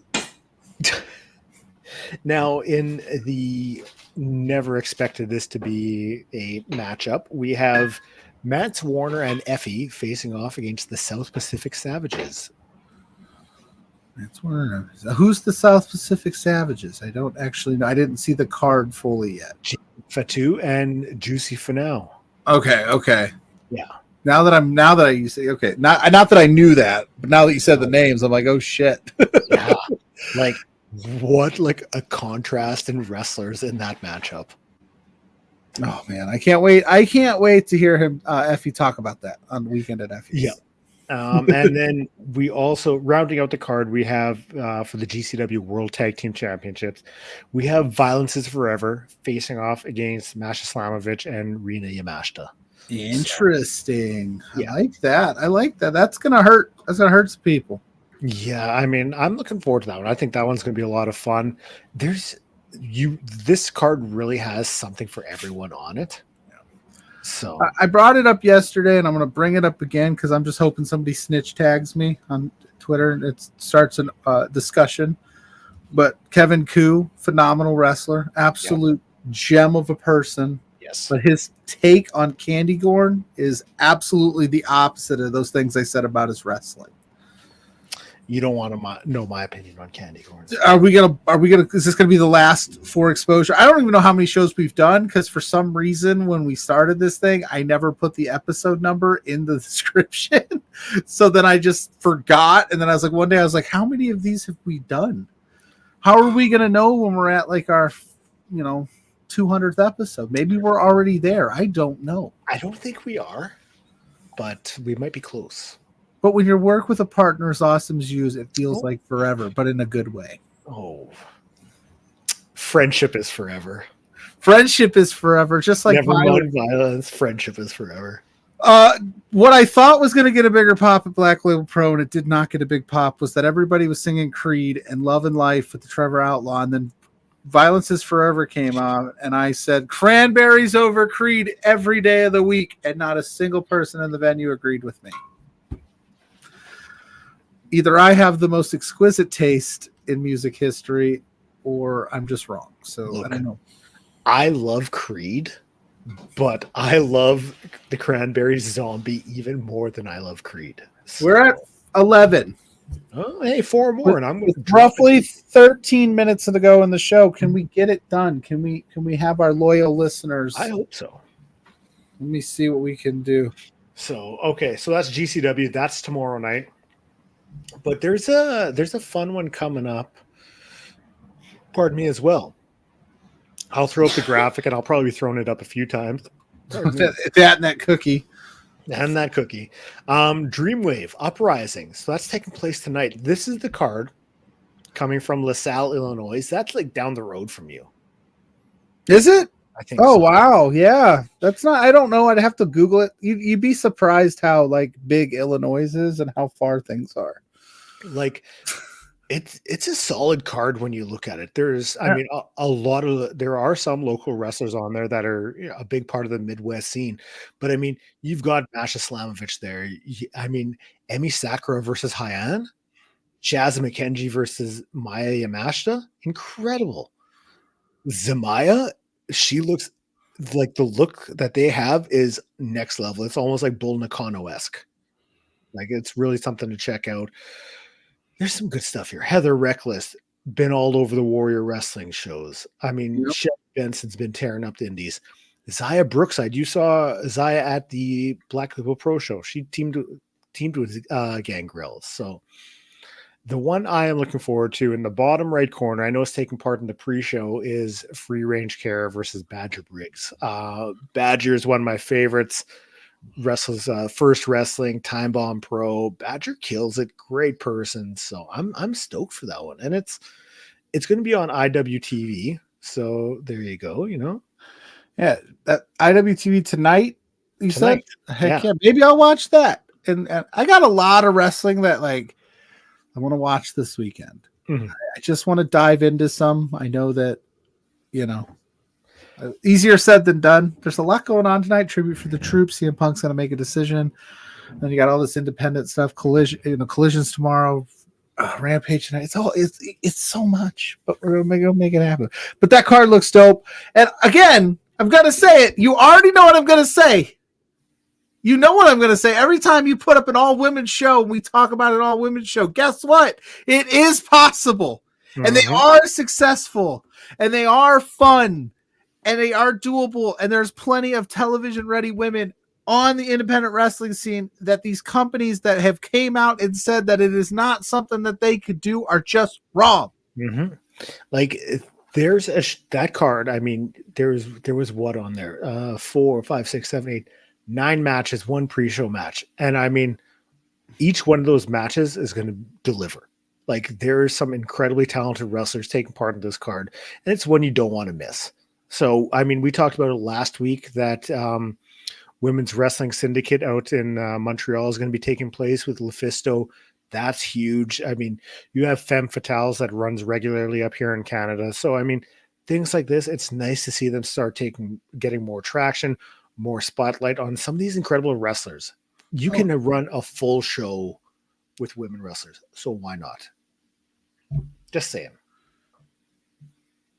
Now, in the never expected this to be a matchup. We have Mance Warner and Effie facing off against the South Pacific Savages. Mance Warner. Who's the South Pacific Savages? I don't actually know. I didn't see the card fully yet. Fatu and Juicy Finau. Okay. Yeah. Now that you say okay, not that I knew that, but now that you said the names, I'm like, oh shit. Yeah. Like what a contrast in wrestlers in that matchup. Oh man, I can't wait to hear him Effie talk about that on the weekend at Effie. Yeah. And then we also, rounding out the card, we have for the GCW World Tag Team Championships, we have Violence is Forever facing off against Masha Slamovich and Rina Yamashita. Interesting. So, yeah. I like that. That's gonna hurt some people. Yeah, I mean, I'm looking forward to that one. I think that one's gonna be a lot of fun. This card really has something for everyone on it. So I brought it up yesterday, and I'm going to bring it up again because I'm just hoping somebody snitch tags me on Twitter and it starts a discussion. But Kevin Koo, phenomenal wrestler, absolute gem of a person. Yes. But his take on Candy Gorn is absolutely the opposite of those things I said about his wrestling. You don't want to know my opinion on Candy Corn. Are we gonna? Is this gonna be the last for exposure? I don't even know how many shows we've done because for some reason when we started this thing, I never put the episode number in the description. So then I just forgot, and then I was like, one day I was like, how many of these have we done? How are we gonna know when we're at like our, 200th episode? Maybe we're already there. I don't know. I don't think we are, but we might be close. But when you work with a partner as awesome as you, it feels like forever, but in a good way. Oh, friendship is forever. Friendship is forever, just like violence. Friendship is forever. What I thought was going to get a bigger pop at Black Label Pro, and it did not get a big pop, was that everybody was singing Creed and Love and Life with the Trevor Outlaw, and then Violence is Forever came out, and I said, Cranberries over Creed every day of the week, and not a single person in the venue agreed with me. Either I have the most exquisite taste in music history or I'm just wrong. So look, I don't know. I love Creed, but I love the Cranberries Zombie even more than I love Creed. So, we're at 11. Oh, hey, 4 more, and I'm with roughly 13 minutes to go in the show. Can we get it done? Can we have our loyal listeners? I hope so. Let me see what we can do. So so that's GCW. That's tomorrow night. But there's a fun one coming up. Pardon me as well. I'll throw up the graphic, and I'll probably be throwing it up a few times. that and that cookie. And that cookie. Dreamwave Uprising. So that's taking place tonight. This is the card coming from LaSalle, Illinois. That's like down the road from you. Is it? I think so. Wow. Yeah. That's not, I don't know. I'd have to Google it. You'd be surprised how like big Illinois is and how far things are. Like it's a solid card when you look at it. There's, I mean, there are some local wrestlers on there that are a big part of the Midwest scene, but I mean, you've got Masha Slamovich there. I mean, Emi Sakura versus Hyan, Jazz McKenzie versus Maya Yamashita. Incredible. Zamaya, she looks like the look that they have is next level. It's almost like Bull Nakano-esque. Like it's really something to check out. There's some good stuff here. Heather Reckless, been all over the Warrior Wrestling shows. I mean, Shelly Benson's been tearing up the indies. Zaya Brookside, you saw Zaya at the Black Label Pro show. She teamed with Gangrel. So the one I am looking forward to in the bottom right corner, I know it's taking part in the pre-show, is Free Range Care versus Badger Briggs. Badger is one of my favorites. Wrestles First Wrestling, Time Bomb Pro. Badger kills it. Great person. So I'm stoked for that one. And it's going to be on IWTV. So there you go, Yeah, that IWTV tonight, you said? Heck yeah. Maybe I'll watch that. And I got a lot of wrestling that like I want to watch this weekend. Mm-hmm. I just want to dive into some. I know that, easier said than done. There's a lot going on tonight. Tribute for the Troops. CM Punk's going to make a decision. Then you got all this independent stuff. Collisions tomorrow. Rampage tonight. It's so much, but we're gonna make it happen. But that card looks dope. And again, I'm gonna say it. You already know what I'm gonna say. You know what I'm gonna say. Every time you put up an all-women's show, and we talk about an all-women's show, guess what? It is possible. And they are successful, and they are fun, and they are doable, and there's plenty of television-ready women on the independent wrestling scene that these companies that have came out and said that it is not something that they could do are just wrong. Like there's that card. I mean, there was what on there? 4, 5, 6, 7, 8, 9 matches, 1 pre-show match. And I mean, each one of those matches is going to deliver. Like there's some incredibly talented wrestlers taking part in this card, and it's one you don't want to miss. So, I mean, we talked about it last week that Women's Wrestling Syndicate out in Montreal is going to be taking place with Lufisto. That's huge. I mean, you have Femme Fatales that runs regularly up here in Canada. So, I mean, things like this, it's nice to see them start getting more traction, more spotlight on some of these incredible wrestlers. You can run a full show with women wrestlers. So why not? Just saying.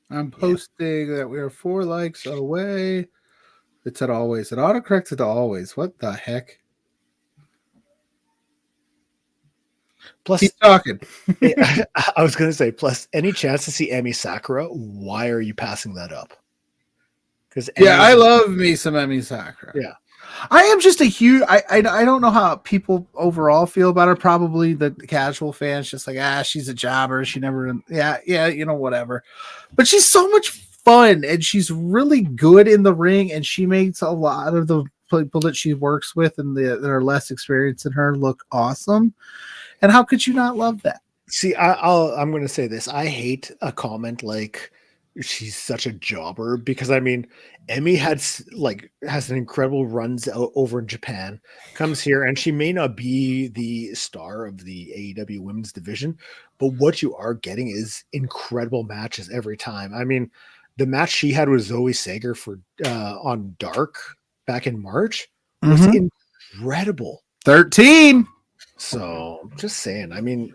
I'm posting that we are 4 likes away. It said always. It autocorrected to always. What the heck? Plus, keep talking. I was going to say, plus, any chance to see Emi Sakura? Why are you passing that up? Because I love me some Emi Sakura. Yeah, I am just a huge. I don't know how people overall feel about her. Probably the casual fans, just like she's a jobber. She never. Whatever. But she's so much fun, and she's really good in the ring, and she makes a lot of the people that she works with and that are less experienced than her look awesome. And how could you not love that? See, I'm going to say this. I hate a comment like she's such a jobber, because I mean, Emi has an incredible runs over in Japan, comes here, and she may not be the star of the AEW women's division, but what you are getting is incredible matches every time. I mean, the match she had with Zoe Sager for on Dark back in March was incredible. 13. So just saying, I mean,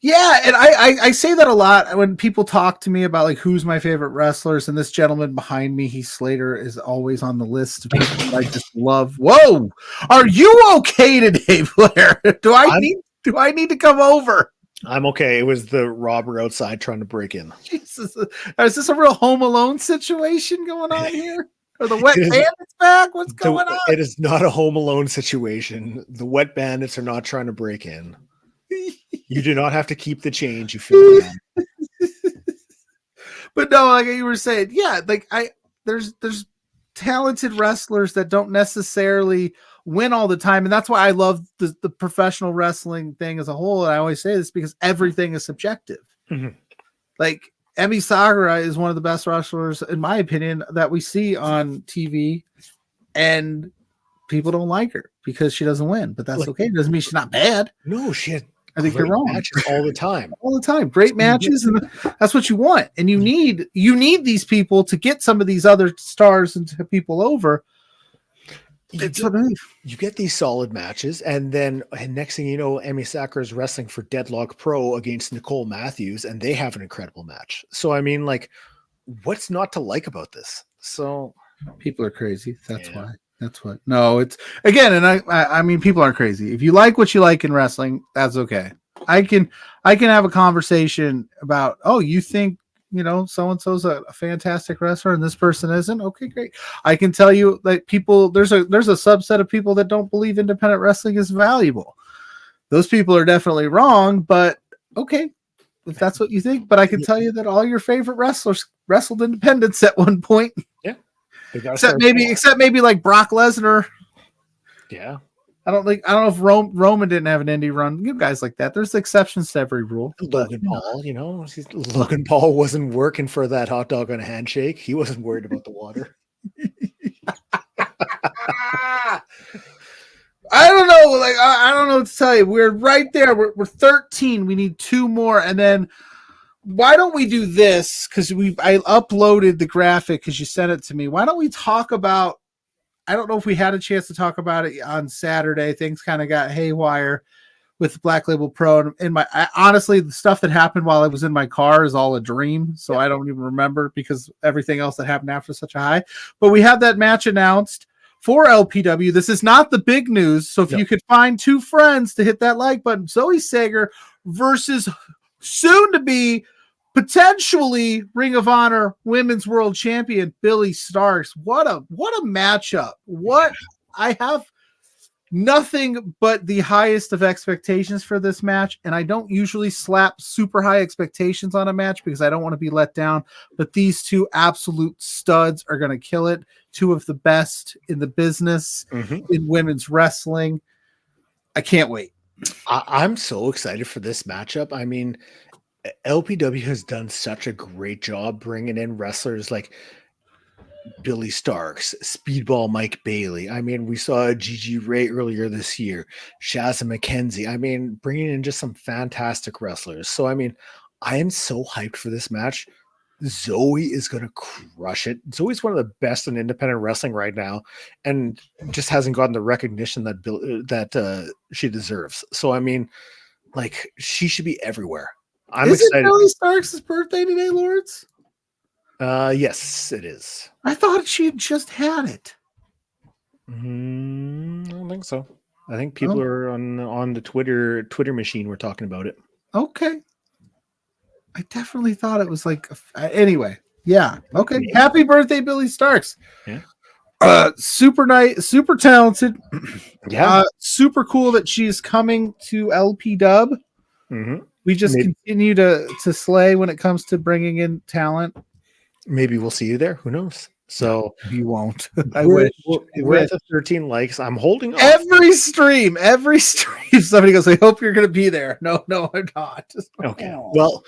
yeah, and I say that a lot when people talk to me about like who's my favorite wrestlers, and this gentleman behind me, Heath Slater, is always on the list of people that I just love. Whoa, are you okay today, Blair? Do I need to come over? I'm okay. It was the robber outside trying to break in. Jesus, is this a real Home Alone situation going on here? Or the Wet Bandits back? What's going on? It is not a Home Alone situation. The Wet Bandits are not trying to break in. You do not have to keep the change. You feel bad. But no, like you were saying, yeah, like there's talented wrestlers that don't necessarily win all the time, and that's why I love the professional wrestling thing as a whole. And I always say this because everything is subjective. Like Emi Sakura is one of the best wrestlers, in my opinion, that we see on TV, and people don't like her because she doesn't win. But that's okay. It doesn't mean she's not bad. No, she had I think you're wrong. Matches all the time. All the time. Great matches, and that's what you want. And you need these people to get some of these other stars and people over. You get these solid matches, and then next thing you know, Emi Sakura is wrestling for Deadlock Pro against Nicole Matthews, and they have an incredible match. So I mean, like, what's not to like about this? So people are crazy. That's why. That's what. No, it's again, and I mean, people are crazy. If you like what you like in wrestling, that's okay. I can have a conversation about, oh, you think, so and so's a fantastic wrestler and this person isn't. Okay, great. I can tell you that people, there's a subset of people that don't believe independent wrestling is valuable. Those people are definitely wrong, but okay, if that's what you think. But I can tell you that all your favorite wrestlers wrestled independents at one point. Yeah. Except maybe like Brock Lesnar. Yeah. I don't know if Roman didn't have an indie run. You guys like that. There's exceptions to every rule. Logan Paul, Logan Paul wasn't working for that hot dog on a handshake. He wasn't worried about the water. I don't know. Like I don't know what to tell you. We're right there. We're 13. We need 2 more, and then. Why don't we do this? Because I uploaded the graphic because you sent it to me. Why don't we talk about? I don't know if we had a chance to talk about it on Saturday. Things kind of got haywire. with Black Label Pro. And honestly, the stuff that happened while I was in my car is all a dream. So I don't even remember because everything else that happened after such a high. But we have that match announced for LPW. This is not the big news. So if you could find two friends to hit that like button, Zoe Sager versus soon to be potentially Ring of Honor Women's World Champion Billy Starks. What a matchup. I have nothing but the highest of expectations for this match, and I don't usually slap super high expectations on a match because I don't want to be let down, but these two absolute studs are going to kill it. Two of the best in the business in women's wrestling. I can't wait. I'm so excited for this matchup. I mean, LPW has done such a great job bringing in wrestlers like Billy Starks, Speedball Mike Bailey. I mean, we saw Gigi Ray earlier this year, Shazza McKenzie. I mean, bringing in just some fantastic wrestlers. So, I mean, I am so hyped for this match. Zoe is going to crush it. Zoe's one of the best in independent wrestling right now, and just hasn't gotten the recognition that she deserves. So, I mean, like, she should be everywhere. I'm excited. Billy Starks' birthday today, Lawrence? Yes, it is. I thought she had just had it. I don't think so. I think people are on the Twitter machine. We're talking about it. Okay. I definitely thought it was like anyway. Yeah. Okay. Yeah. Happy birthday, Billy Starks. Yeah. Super nice, super talented. Yeah. Super cool that she's coming to LP Dub. We just continue to slay when it comes to bringing in talent. Maybe we'll see you there. Who knows? So you won't. I wish. We're at the 13 likes. I'm holding on. Every stream, somebody goes, I hope you're going to be there. No, I'm not. Okay. Well,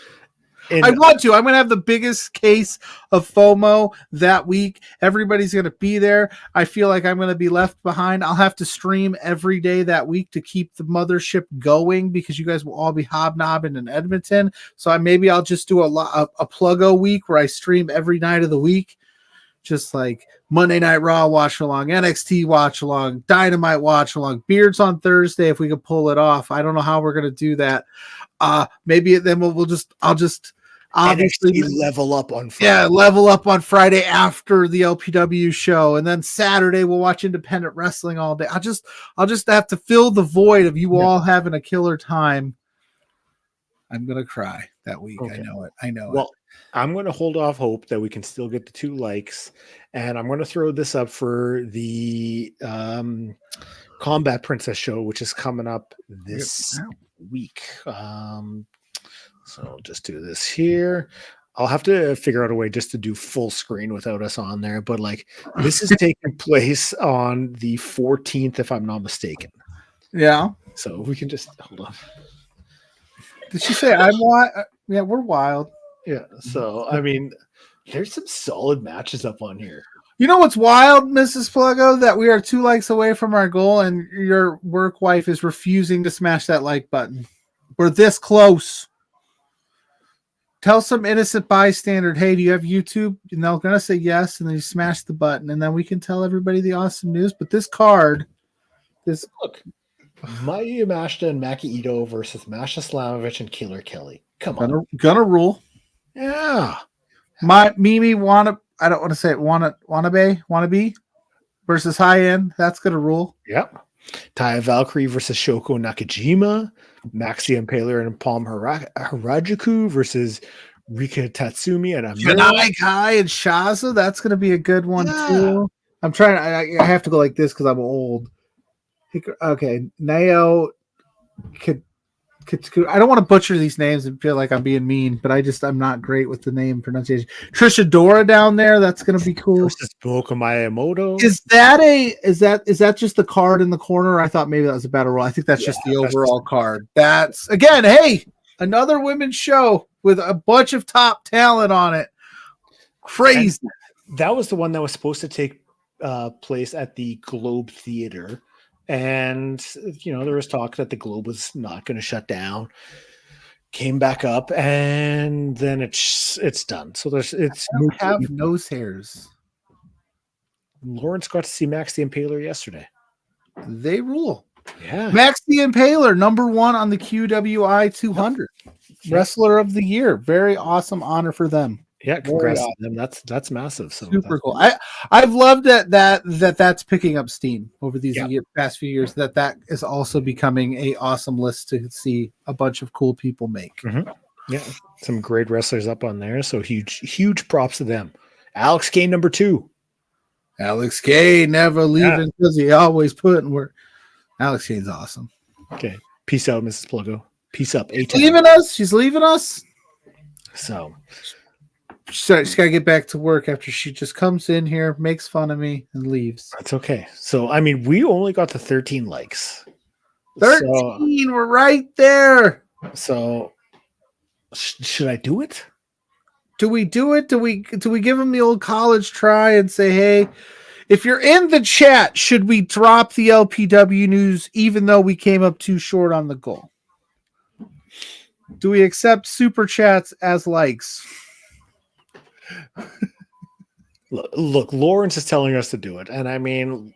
I want to. I'm going to have the biggest case of FOMO that week. Everybody's going to be there. I feel like I'm going to be left behind. I'll have to stream every day that week to keep the mothership going because you guys will all be hobnobbing in Edmonton. So maybe I'll just do a Pluggo week where I stream every night of the week. Just like Monday Night Raw watch along, NXT watch along, Dynamite watch along, Beards on Thursday if we could pull it off. I don't know how we're going to do that. Maybe then I'll just obviously NXT level up on Friday. Yeah, level up on Friday after the LPW show, and then Saturday we'll watch independent wrestling all day. I'll just have to fill the void of you all having a killer time. I'm gonna cry that week. Okay. I know it. Well, I'm going to hold off hope that we can still get the 2 likes, and I'm going to throw this up for the Combat Princess show, which is coming up this week. So I'll just do this here. I'll have to figure out a way just to do full screen without us on there, but like this is taking place on the 14th, if I'm not mistaken. Yeah. So we can just hold on. Did she say I'm wild? Yeah, we're wild. Yeah. So I mean, there's some solid matches up on here. You know what's wild, Mrs. Pluggo? That we are 2 likes away from our goal, and your work wife is refusing to smash that like button. We're this close. Tell some innocent bystander, hey, do you have YouTube? And they're going to say yes, and then you smash the button, and then we can tell everybody the awesome news. But this card, look, Maya Yamashita and Maki Ito versus Masha Slamovich and Killer Kelly. Come on. Gonna rule. Yeah. My Mimi I don't want to say it, wannabe versus High End. That's gonna rule. Yep. Taya Valkyrie versus Shoko Nakajima. Maxi Impaler and Palm Harajuku versus Rika Tatsumi and Janai Kai and Shazza. That's going to be a good one too. I'm trying. I have to go like this because I'm old. Okay, Nao. I don't want to butcher these names and feel like I'm being mean, but I'm not great with the name pronunciation. Trisha Dora down there. That's going to be cool. Versus Boka Miyamoto. Is that just the card in the corner? I thought maybe that was a battle royal. I think that's just the overall card. That's again, hey, another women's show with a bunch of top talent on it. Crazy. And that was the one that was supposed to take place at the Globe Theater. And, there was talk that the Globe was not going to shut down. Came back up, and then it's done. So I don't have nose hairs. Lawrence got to see Max the Impaler yesterday. They rule. Yeah. Max the Impaler, #1 on the QWI 200. Wrestler of the year. Very awesome honor for them. Yeah, congrats to them. That's massive. So super that's cool. I've loved that's picking up steam over these past few years. That is also becoming a awesome list to see a bunch of cool people make. Mm-hmm. Yeah, some great wrestlers up on there. So huge props to them. Alex Kane, #2. Alex Kane never leaving because he always putting work. Alex Kane's awesome. Okay, peace out, Mrs. Pluggo. Peace up. She's leaving us. She's leaving us. So she's got to get back to work after she just comes in here, makes fun of me, and leaves. That's okay. So, I mean, we only got the 13 likes. 13, we're right there. So, should I do it? Do we do it? Do we give them the old college try and say, hey, if you're in the chat, should we drop the LPW news even though we came up too short on the goal? Do we accept super chats as likes? Look, Lawrence is telling us to do it, and I mean,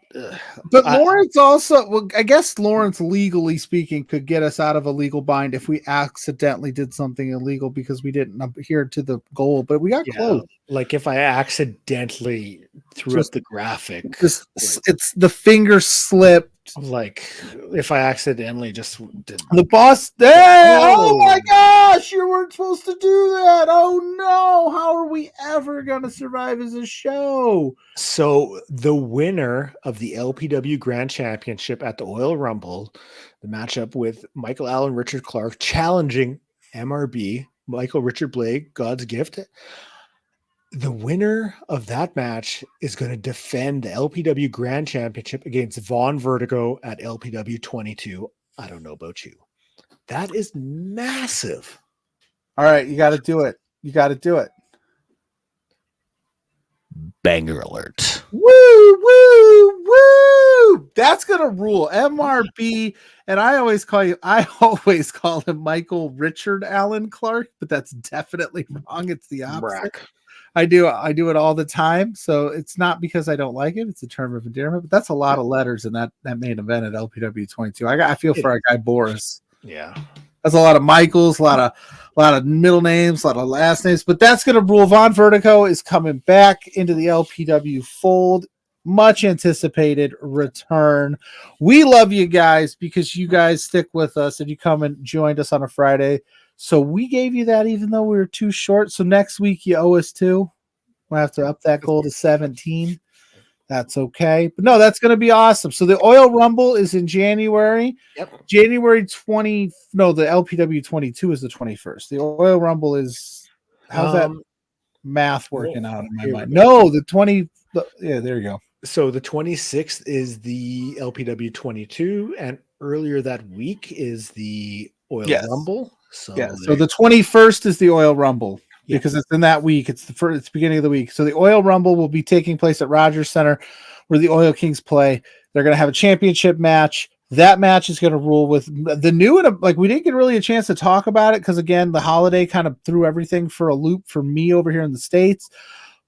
but Lawrence also, well, I guess Lawrence, legally speaking, could get us out of a legal bind if we accidentally did something illegal because we didn't adhere to the goal, but we got close. Like if I accidentally threw up the graphic, it's the finger slipped. Like if I accidentally just did the boss there. Oh my gosh, you weren't supposed to do that. Oh no, how are we ever gonna survive as a show? So the winner of the LPW Grand Championship at the Oil Rumble, the matchup with Michael Allen, Richard Clark challenging MRB, Michael Richard Blake, God's gift. The winner of that match is going to defend the LPW Grand Championship against Von Vertigo at LPW 22. I don't know about you. That is massive. All right, you got to do it. You got to do it. Banger alert. Woo, woo, woo. That's going to rule. MRB, and I always call him Michael Richard Allen Clark, but that's definitely wrong. It's the opposite. I do it all the time. So it's not because I don't like it. It's a term of endearment, but that's a lot of letters in that main event at LPW 22. I feel for our guy Boris. Yeah. That's a lot of Michaels, a lot of middle names, a lot of last names, but that's going to rule. Von Vertigo is coming back into the LPW fold. Much anticipated return. We love you guys because you guys stick with us and you come and joined us on a Friday. So we gave you that even though we were too short. So next week you owe us 2. We'll have to up that goal to 17. That's okay. But no, that's going to be awesome. So the Oil Rumble is in January. Yep. January 20. No, the LPW 22 is the 21st. The Oil Rumble is, how's that math working out in my mind? No, the 20. Yeah, there you go. So the 26th is the LPW 22, and earlier that week is the Oil Rumble. So so the 21st is the Oil Rumble because it's in that week. It's the beginning of the week. So the Oil Rumble will be taking place at Rogers Center where the Oil Kings play. They're going to have a championship match. That match is going to rule with the new, and like we didn't get really a chance to talk about it because again, the holiday kind of threw everything for a loop for me over here in the States.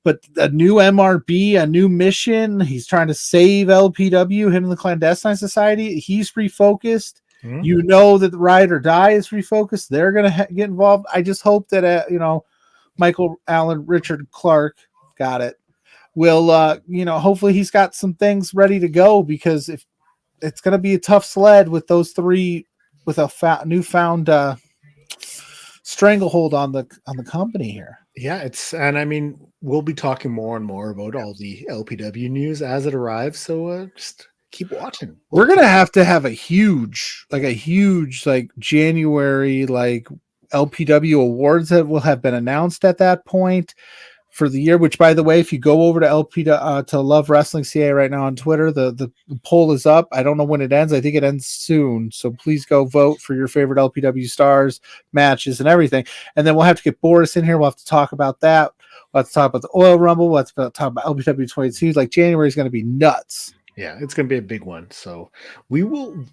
But a new MRB, a new mission. He's trying to save LPW, him and the Clandestine Society. He's refocused. Mm-hmm. You know that the Ride or Die is refocused. They're going to get involved. I just hope that, Michael Allen, Richard Clark, got it, will, hopefully he's got some things ready to go because if it's going to be a tough sled with those 3, with a newfound stranglehold on the company here. Yeah, and I mean, we'll be talking more and more about all the LPW news as it arrives. So just keep watching. We're going to have a huge January, LPW awards that will have been announced at that point for the year, which by the way, if you go over to to Love Wrestling CA right now on Twitter, the poll is up. I don't know when it ends. I think it ends soon. So please go vote for your favorite LPW stars, matches, and everything. And then we'll have to get Boris in here. We'll have to talk about that. We'll have to talk about the Oil Rumble. We'll have to talk about LPW 22. January is going to be nuts. Yeah, it's going to be a big one. So we will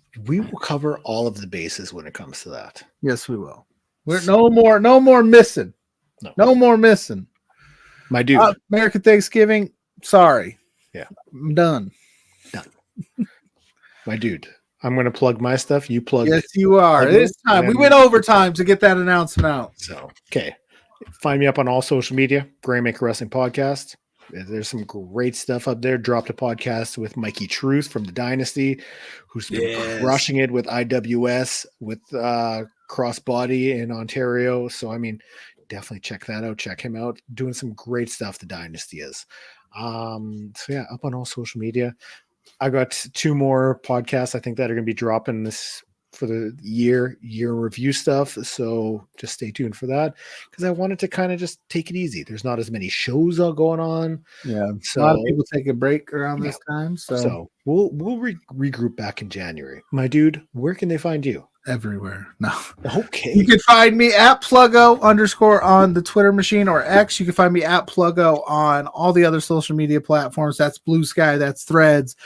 cover all of the bases when it comes to that. Yes, we will. We're no more missing. No more missing. My dude. American Thanksgiving. Sorry. Yeah. I'm done. My dude. I'm going to plug my stuff. You plug. Yes, you are. It is time. We went overtime to get that announcement out. So, okay. Find me up on all social media, Graymaker Wrestling Podcast. There's some great stuff up there. Dropped a podcast with Mikey Truth from the Dynasty, who's been crushing it with IWS, with Crossbody in Ontario. So, I mean, definitely check that out. Check him out. Doing some great stuff, the Dynasty is. So, yeah, up on all social media. I got 2 more podcasts, I think, that are going to be dropping this for the year review stuff. So just stay tuned for that, because I wanted to kind of just take it easy. There's not as many shows going on. Yeah. So, a lot of people take a break around this time. So we'll regroup back in January. My dude, where can they find you? Everywhere. No. Okay. You can find me at Pluggo _ on the Twitter machine or X. You can find me at Pluggo on all the other social media platforms. That's Blue Sky, that's Threads,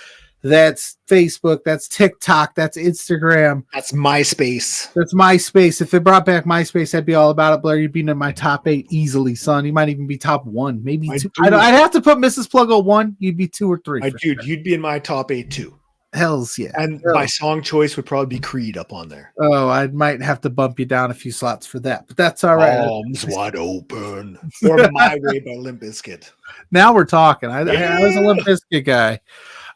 that's Facebook, that's TikTok, that's Instagram. That's MySpace. That's MySpace. If it brought back MySpace, I'd be all about it, Blair. You'd be in my top 8 easily, son. You might even be top 1, maybe 2. I'd have to put Mrs. Pluggo 1. You'd be 2 or 3. Dude, sure. You'd be in my top 8 too. Hells yeah. And my song choice would probably be Creed up on there. Oh, I might have to bump you down a few slots for that, but that's all right. Arms wide open. Or My Way by Limp Bizkit. Now we're talking. I was a Limp Bizkit guy.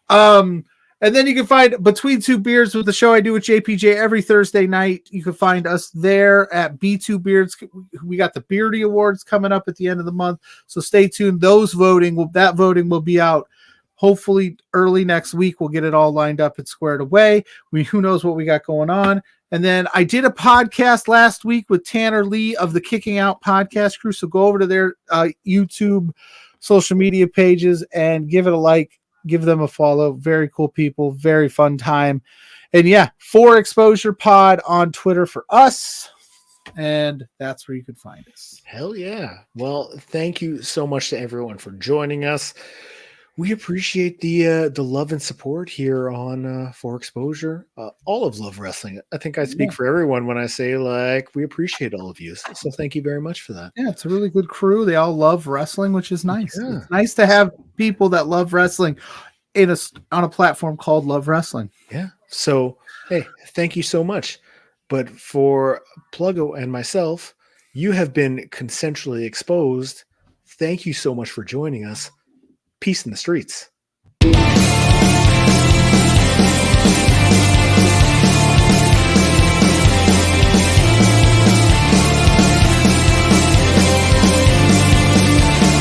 And then you can find Between Two Beards with the show I do with JPJ every Thursday night. You can find us there at B2 Beards. We got the Beardy Awards coming up at the end of the month, so stay tuned. That voting will be out hopefully early next week. We'll get it all lined up and squared away. Who knows what we got going on. And then I did a podcast last week with Tanner Lee of the Kicking Out podcast crew. So go over to their YouTube social media pages and give it a like, give them a follow. Very cool people, very fun time. And yeah, For Exposure Pod on Twitter for us. And that's where you can find us. Hell yeah. Well, thank you so much to everyone for joining us. We appreciate the love and support here on For Exposure. All of Love Wrestling. I think I speak for everyone when I say, like, we appreciate all of you. So thank you very much for that. Yeah, it's a really good crew. They all love wrestling, which is nice. Yeah. It's nice to have people that love wrestling on a platform called Love Wrestling. Yeah. So, hey, thank you so much. But for Pluggo and myself, you have been consensually exposed. Thank you so much for joining us. Peace in the streets.